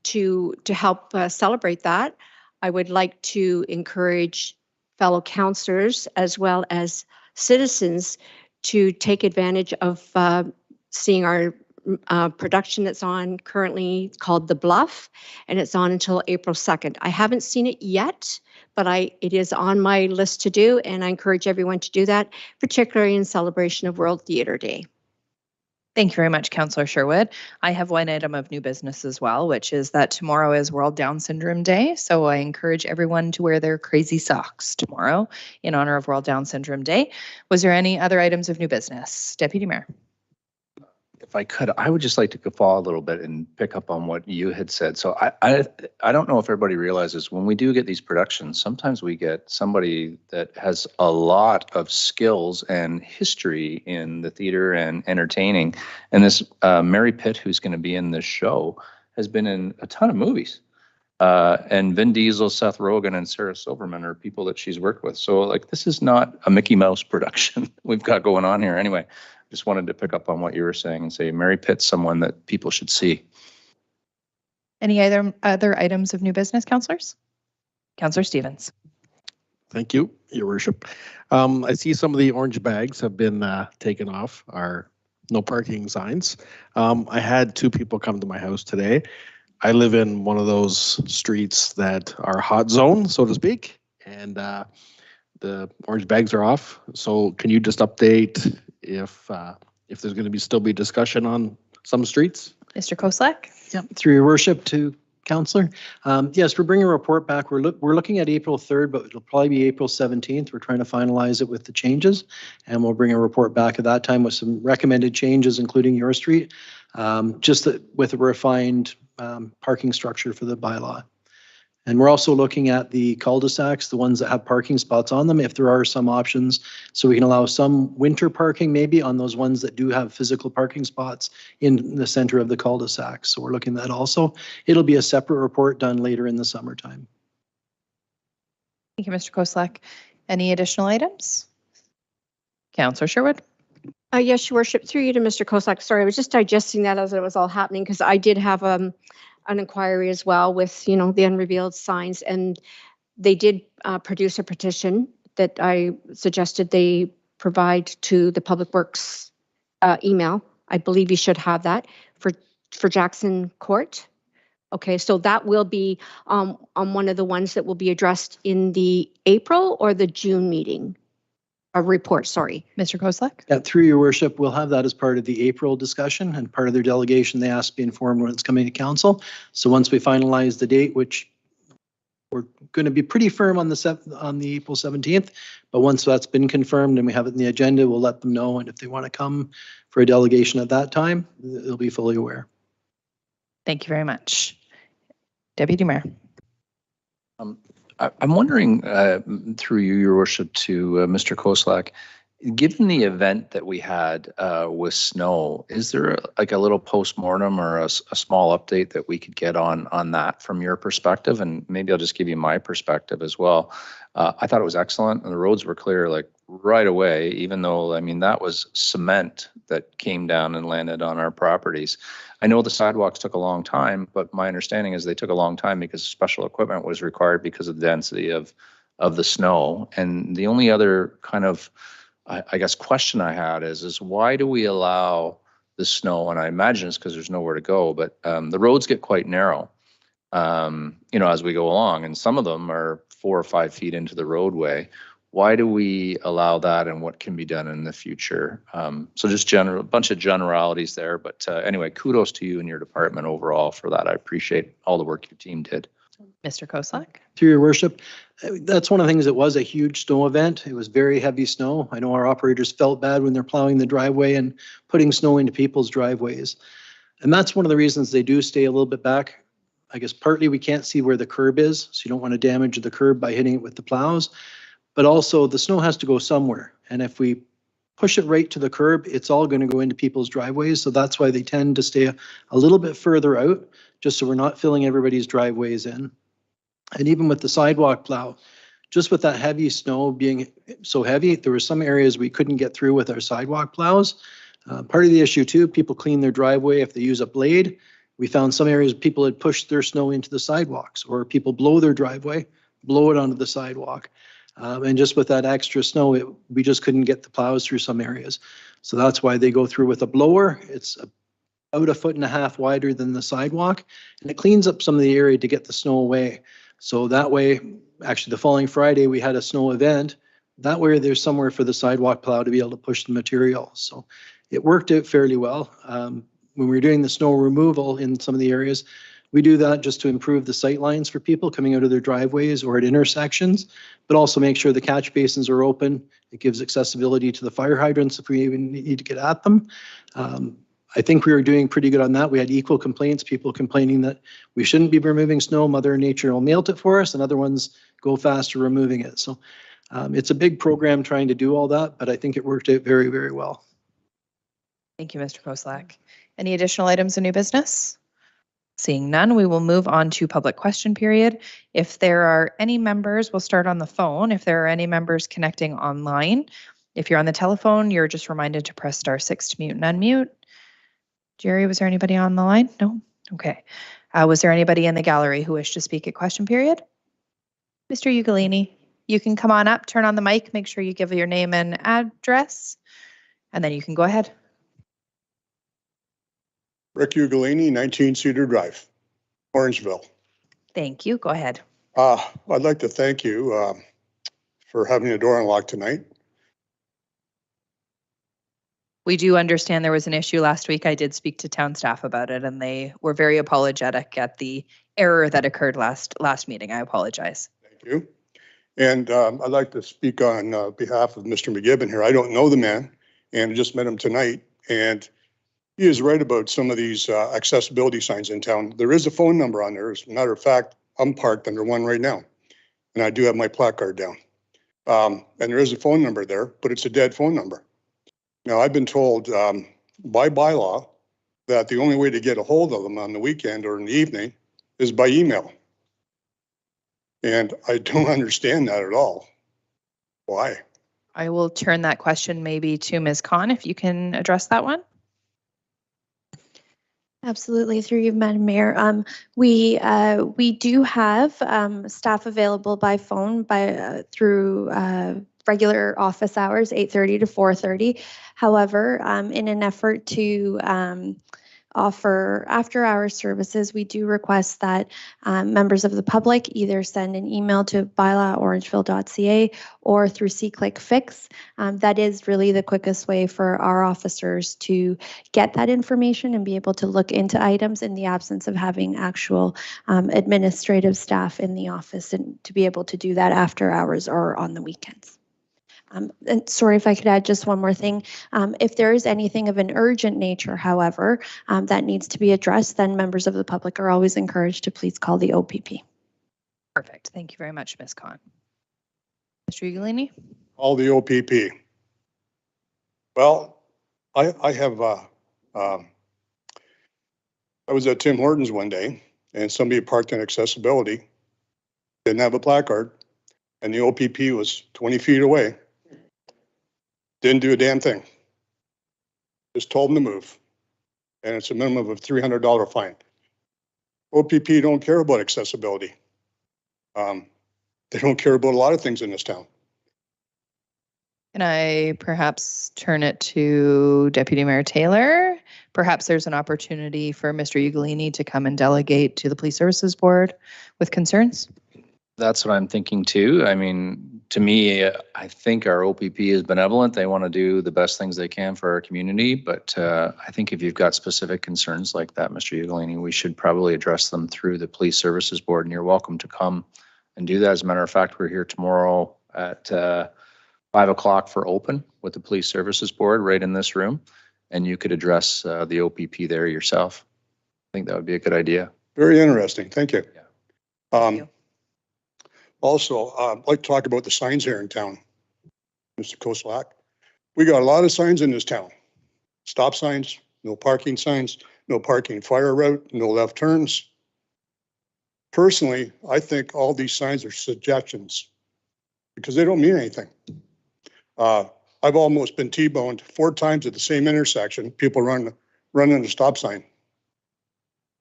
to help celebrate that, I would like to encourage fellow councillors as well as citizens to take advantage of seeing our production that's on currently called The Bluff, and it's on until April 2nd. I haven't seen it yet, but it is on my list to do, and I encourage everyone to do that, particularly in celebration of World Theatre Day.
Thank you very much, Councillor Sherwood. I have one item of new business as well, which is that tomorrow is World Down Syndrome Day. So I encourage everyone to wear their crazy socks tomorrow in honor of World Down Syndrome Day. Was there any other items of new business? Deputy Mayor.
If I could, I would just like to guffaw a little bit and pick up on what you had said. So I don't know if everybody realizes when we do get these productions, sometimes we get somebody that has a lot of skills and history in the theater and entertaining. And this Mary Pitt, who's going to be in this show, has been in a ton of movies. And Vin Diesel, Seth Rogen, and Sarah Silverman are people that she's worked with. So like, this is not a Mickey Mouse production we've got going on here. Anyway, just wanted to pick up on what you were saying and say Mary Pitt's someone that people should see.
Any other items of new business, councillors? Councillor Stevens.
Thank you, Your Worship. I see some of the orange bags have been taken off our no parking signs. I had 2 people come to my house today. I live in one of those streets that are hot zone, so to speak, and the orange bags are off. So can you just update if there's going to still be discussion on some streets?
Mr. Koslak?
Yeah, through your worship to Councillor. Yes, we're bringing a report back. We're looking at April 3rd, but it'll probably be April 17th. We're trying to finalize it with the changes, and we'll bring a report back at that time with some recommended changes, including your street, just with a refined parking structure for the bylaw. And we're also looking at the cul-de-sacs, the ones that have parking spots on them, if there are some options. So we can allow some winter parking maybe on those ones that do have physical parking spots in the center of the cul-de-sac. So we're looking at that also. It'll be a separate report done later in the summertime.
Thank you, Mr. Koslak. Any additional items? Councillor Sherwood.
Yes, Your Worship, through you to Mr. Koslak. Sorry, I was just digesting that as it was all happening because I did have an inquiry as well with, the unrevealed signs, and they did produce a petition that I suggested they provide to the Public Works email. I believe you should have that for Jackson Court. Okay, so that will be on one of the ones that will be addressed in the April or the June meeting. A report, sorry.
Mr. Koslak?
Yeah, through your worship, we'll have that as part of the April discussion, and part of their delegation, they asked to be informed when it's coming to council. So once we finalize the date, which we're going to be pretty firm on the April 17th, but once that's been confirmed and we have it in the agenda, we'll let them know. And if they want to come for a delegation at that time, they'll be fully aware.
Thank you very much. Deputy Mayor.
I'm wondering, through you, Your Worship, to Mr. Koslak, given the event that we had with snow, is there like a little post-mortem or a small update that we could get on that from your perspective? And maybe I'll just give you my perspective as well. I thought it was excellent, and the roads were clear like right away, even though, I mean, that was cement that came down and landed on our properties. I know the sidewalks took a long time, but my understanding is they took a long time because special equipment was required because of the density of the snow. And the only other kind of, I guess, question I had is why do we allow the snow? And I imagine it's because there's nowhere to go, but the roads get quite narrow, as we go along, and some of them are 4 or 5 feet into the roadway. Why do we allow that, and what can be done in the future? So just a bunch of generalities there, but anyway, kudos to you and your department overall for that. I appreciate all the work your team did.
Mr. Koslak.
Through your worship, that's one of the things. It was a huge snow event. It was very heavy snow. I know our operators felt bad when they're plowing the driveway and putting snow into people's driveways. And that's one of the reasons they do stay a little bit back. I guess partly we can't see where the curb is, so you don't want to damage the curb by hitting it with the plows. But also the snow has to go somewhere. And if we push it right to the curb, it's all going to go into people's driveways. So that's why they tend to stay a little bit further out, just so we're not filling everybody's driveways in. And even with the sidewalk plow, just with that heavy snow being so heavy, there were some areas we couldn't get through with our sidewalk plows. Part of the issue too, people clean their driveway if they use a blade. We found some areas people had pushed their snow into the sidewalks, or people blow their driveway, blow it onto the sidewalk. And just with that extra snow, we just couldn't get the plows through some areas. So that's why they go through with a blower. It's about 1.5 feet wider than the sidewalk, and it cleans up some of the area to get the snow away. So that way, actually the following Friday, we had a snow event. That way there's somewhere for the sidewalk plow to be able to push the material. So it worked out fairly well. When we were doing the snow removal in some of the areas, we do that just to improve the sight lines for people coming out of their driveways or at intersections, but also make sure the catch basins are open. It gives accessibility to the fire hydrants if we even need to get at them. I think we were doing pretty good on that. We had equal complaints, people complaining that we shouldn't be removing snow, Mother Nature will melt it for us, and other ones go faster removing it. So it's a big program trying to do all that, but I think it worked out very, very well.
Thank you, Mr. Koslak. Any additional items of new business? Seeing none, we will move on to public question period. If there are any members, we'll start on the phone. If there are any members connecting online, if you're on the telephone, you're just reminded to press *6 to mute and unmute. Jerry, was there anybody on the line? No? Okay. Was there anybody in the gallery who wished to speak at question period? Mr. Ugolini, you can come on up, turn on the mic, make sure you give your name and address, and then you can go ahead.
Rick Ugolini, 19 Cedar Drive, Orangeville.
Thank you. Go ahead.
I'd like to thank you for having the door unlocked tonight.
We do understand there was an issue last week. I did speak to town staff about it, and they were very apologetic at the error that occurred last meeting. I apologize.
Thank you. And I'd like to speak on behalf of Mr. McGibbon here. I don't know the man, and I just met him tonight, and he is right about some of these accessibility signs in town. There is a phone number on there. As a matter of fact, I'm parked under one right now, and I do have my placard down. And there is a phone number there, but it's a dead phone number. Now, I've been told by bylaw that the only way to get a hold of them on the weekend or in the evening is by email. And I don't understand that at all. Why?
I will turn that question maybe to Ms. Khan, if you can address that one.
Absolutely, through you, Madam Mayor. We do have staff available by phone through regular office hours, 8:30 to 4:30. However, in an effort to offer after-hours services, we do request that members of the public either send an email to bylaw@orangeville.ca or through C-Click Fix. That is really the quickest way for our officers to get that information and be able to look into items in the absence of having actual administrative staff in the office, and to be able to do that after hours or on the weekends. And sorry, if I could add just one more thing. If there is anything of an urgent nature, however, that needs to be addressed, then members of the public are always encouraged to please call the OPP.
Perfect. Thank you very much, Ms. Khan. Mr. Ugolini?
All the OPP. Well, I was at Tim Hortons one day, and somebody parked in accessibility, didn't have a placard, and the OPP was 20 feet away. Didn't do a damn thing. Just told them to move. And it's a minimum of $300 fine. OPP don't care about accessibility. They don't care about a lot of things in this town.
Can I perhaps turn it to Deputy Mayor Taylor? Perhaps there's an opportunity for Mr. Ugolini to come and delegate to the Police Services Board with concerns?
That's what I'm thinking too. I mean, to me, I think our OPP is benevolent. They want to do the best things they can for our community. But I think if you've got specific concerns like that, Mr. Ugolini, we should probably address them through the Police Services Board. And you're welcome to come and do that. As a matter of fact, we're here tomorrow at 5 o'clock for open with the Police Services Board right in this room. And you could address the OPP there yourself. I think that would be a good idea.
Very interesting. Thank you.
Yeah.
Thank you.
Also, I'd like to talk about the signs here in town, Mr. Koslak. We got a lot of signs in this town. Stop signs, no parking signs, no parking fire route, no left turns. Personally, I think all these signs are suggestions because they don't mean anything. I've almost been T-boned 4 times at the same intersection. People running the stop sign,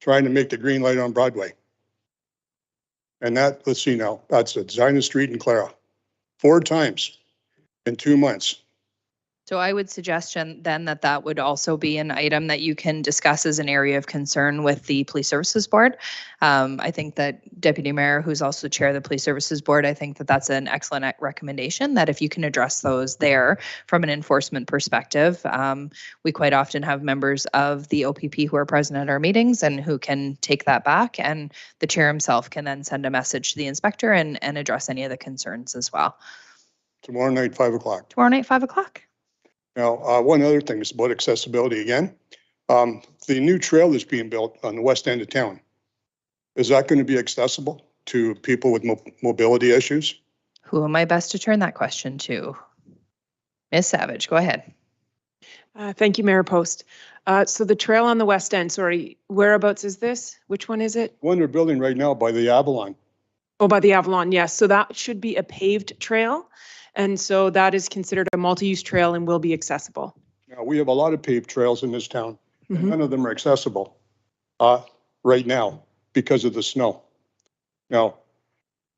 trying to make the green light on Broadway. And that, let's see now, that's at Zina Street in Clara. 4 times in 2 months.
So I would suggestion then that that would also be an item that you can discuss as an area of concern with the Police Services Board. I think that Deputy Mayor, who's also the chair of the Police Services Board, I think that that's an excellent recommendation, that if you can address those there from an enforcement perspective. We quite often have members of the OPP who are present at our meetings and who can take that back, and the chair himself can then send a message to the inspector and address any of the concerns as well.
Tomorrow night, 5 o'clock.
Tomorrow night, 5 o'clock.
Now, one other thing is about accessibility again. The new trail that's being built on the west end of town, is that going to be accessible to people with mobility issues?
Who am I best to turn that question to? Ms. Savage, go ahead.
Thank you, Mayor Post. So the trail on the west end, sorry, whereabouts is this? Which one is it?
One they're building right now by the Avalon.
Oh, by the Avalon, yes. So that should be a paved trail. And so that is considered a multi-use trail and will be accessible.
Now, we have a lot of paved trails in this town. And none of them are accessible right now because of the snow. Now,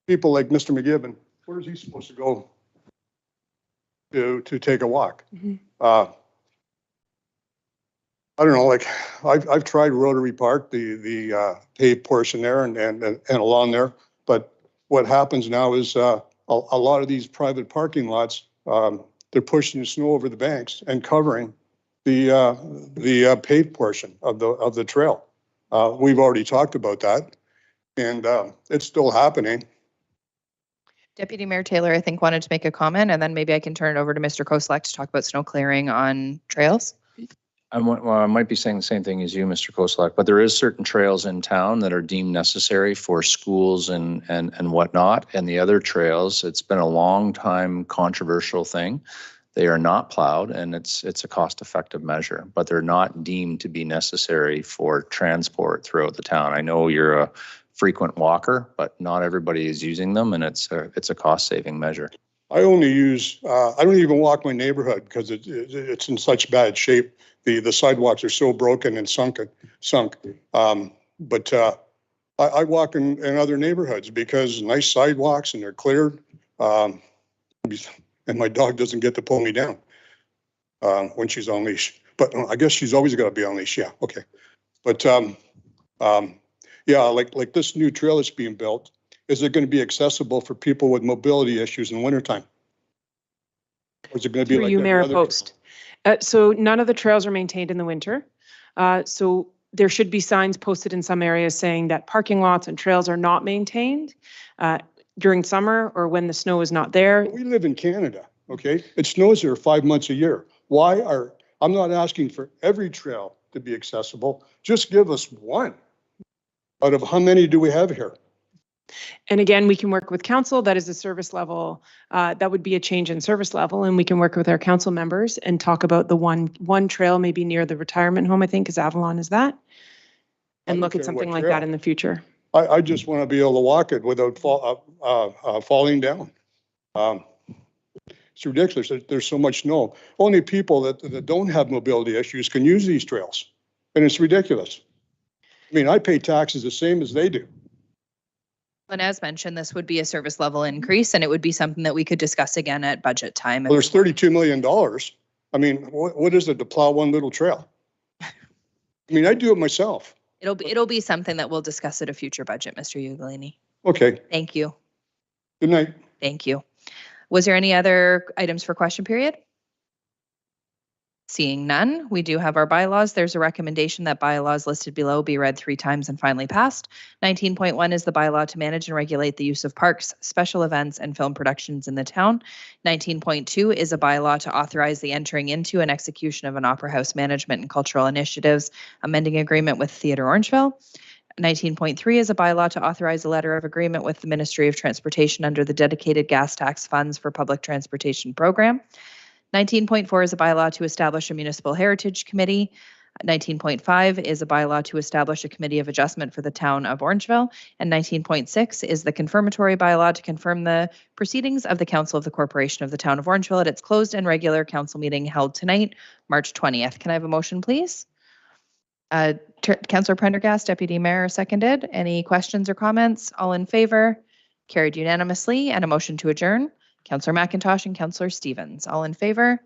people like Mr. McGibbon, where is he supposed to go to take a walk? I don't know, like I've tried Rotary Park, the paved portion there and along there, but what happens now is a lot of these private parking lots, they're pushing the snow over the banks and covering the paved portion of the trail. We've already talked about that, and it's still happening.
Deputy Mayor Taylor, I think, wanted to make a comment, and then maybe I can turn it over to Mr. Koselleck to talk about snow clearing on trails.
Well, I might be saying the same thing as you, Mr. Koselleck, but there is certain trails in town that are deemed necessary for schools and whatnot. And the other trails, it's been a long time controversial thing. They are not plowed, and it's a cost-effective measure, but they're not deemed to be necessary for transport throughout the town. I know you're a frequent walker, but not everybody is using them, and it's a cost-saving measure.
I only use, I don't even walk my neighborhood because it's in such bad shape. The sidewalks are so broken and sunk. But I walk in other neighborhoods because nice sidewalks and they're cleared. And my dog doesn't get to pull me down when she's on leash. But I guess she's always got to be on leash. Yeah, okay. But yeah, like this new trail that's being built, is it going to be accessible for people with mobility issues in wintertime? Or is it going to be like
you, Mayor
other
Post? So none of the trails are maintained in the winter. So there should be signs posted in some areas saying that parking lots and trails are not maintained during summer or when the snow is not there.
We live in Canada, okay? It snows here 5 months a year. I'm not asking for every trail to be accessible. Just give us one. Out of how many do we have here?
And again, we can work with council. That is a service level. That would be a change in service level. And we can work with our council members and talk about the one trail maybe near the retirement home, I think, because Avalon is that. And look at something like that in the future.
I just want to be able to walk it without falling down. It's ridiculous. There's so much snow. Only people that don't have mobility issues can use these trails. And it's ridiculous. I mean, I pay taxes the same as they do.
And as mentioned, this would be a service level increase, and it would be something that we could discuss again at budget time.
Well, there's $32 million. I mean, what is it to plow one little trail? I mean, I do it myself.
It'll be something that we'll discuss at a future budget, Mr. Ugolini.
Okay.
Thank you.
Good night.
Thank you. Was there any other items for question period? Seeing none, we do have our bylaws. There's a recommendation that bylaws listed below be read 3 times and finally passed. 19.1 is the bylaw to manage and regulate the use of parks, special events, and film productions in the town. 19.2 is a bylaw to authorize the entering into and execution of an opera house management and cultural initiatives amending agreement with Theatre Orangeville. 19.3 is a bylaw to authorize a letter of agreement with the Ministry of Transportation under the dedicated gas tax funds for public transportation program. 19.4 is a bylaw to establish a municipal heritage committee. 19.5 is a bylaw to establish a committee of adjustment for the town of Orangeville. And 19.6 is the confirmatory bylaw to confirm the proceedings of the Council of the Corporation of the Town of Orangeville at its closed and regular council meeting held tonight, March 20th. Can I have a motion, please? Councillor Prendergast, Deputy Mayor, seconded. Any questions or comments? All in favor? Carried unanimously. And a motion to adjourn. Councillor McIntosh and Councillor Stevens, all in favor?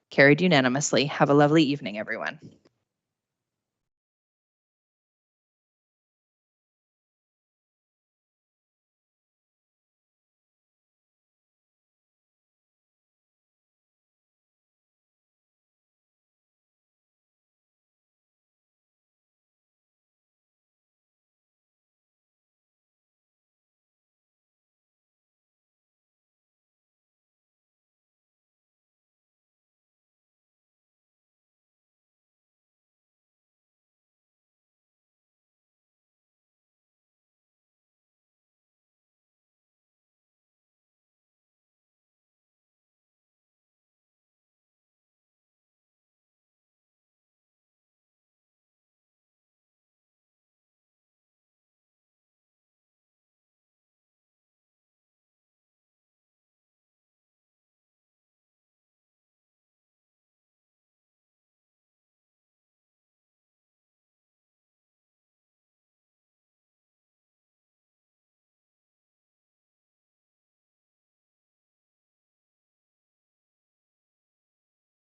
Carried unanimously. Have a lovely evening, everyone.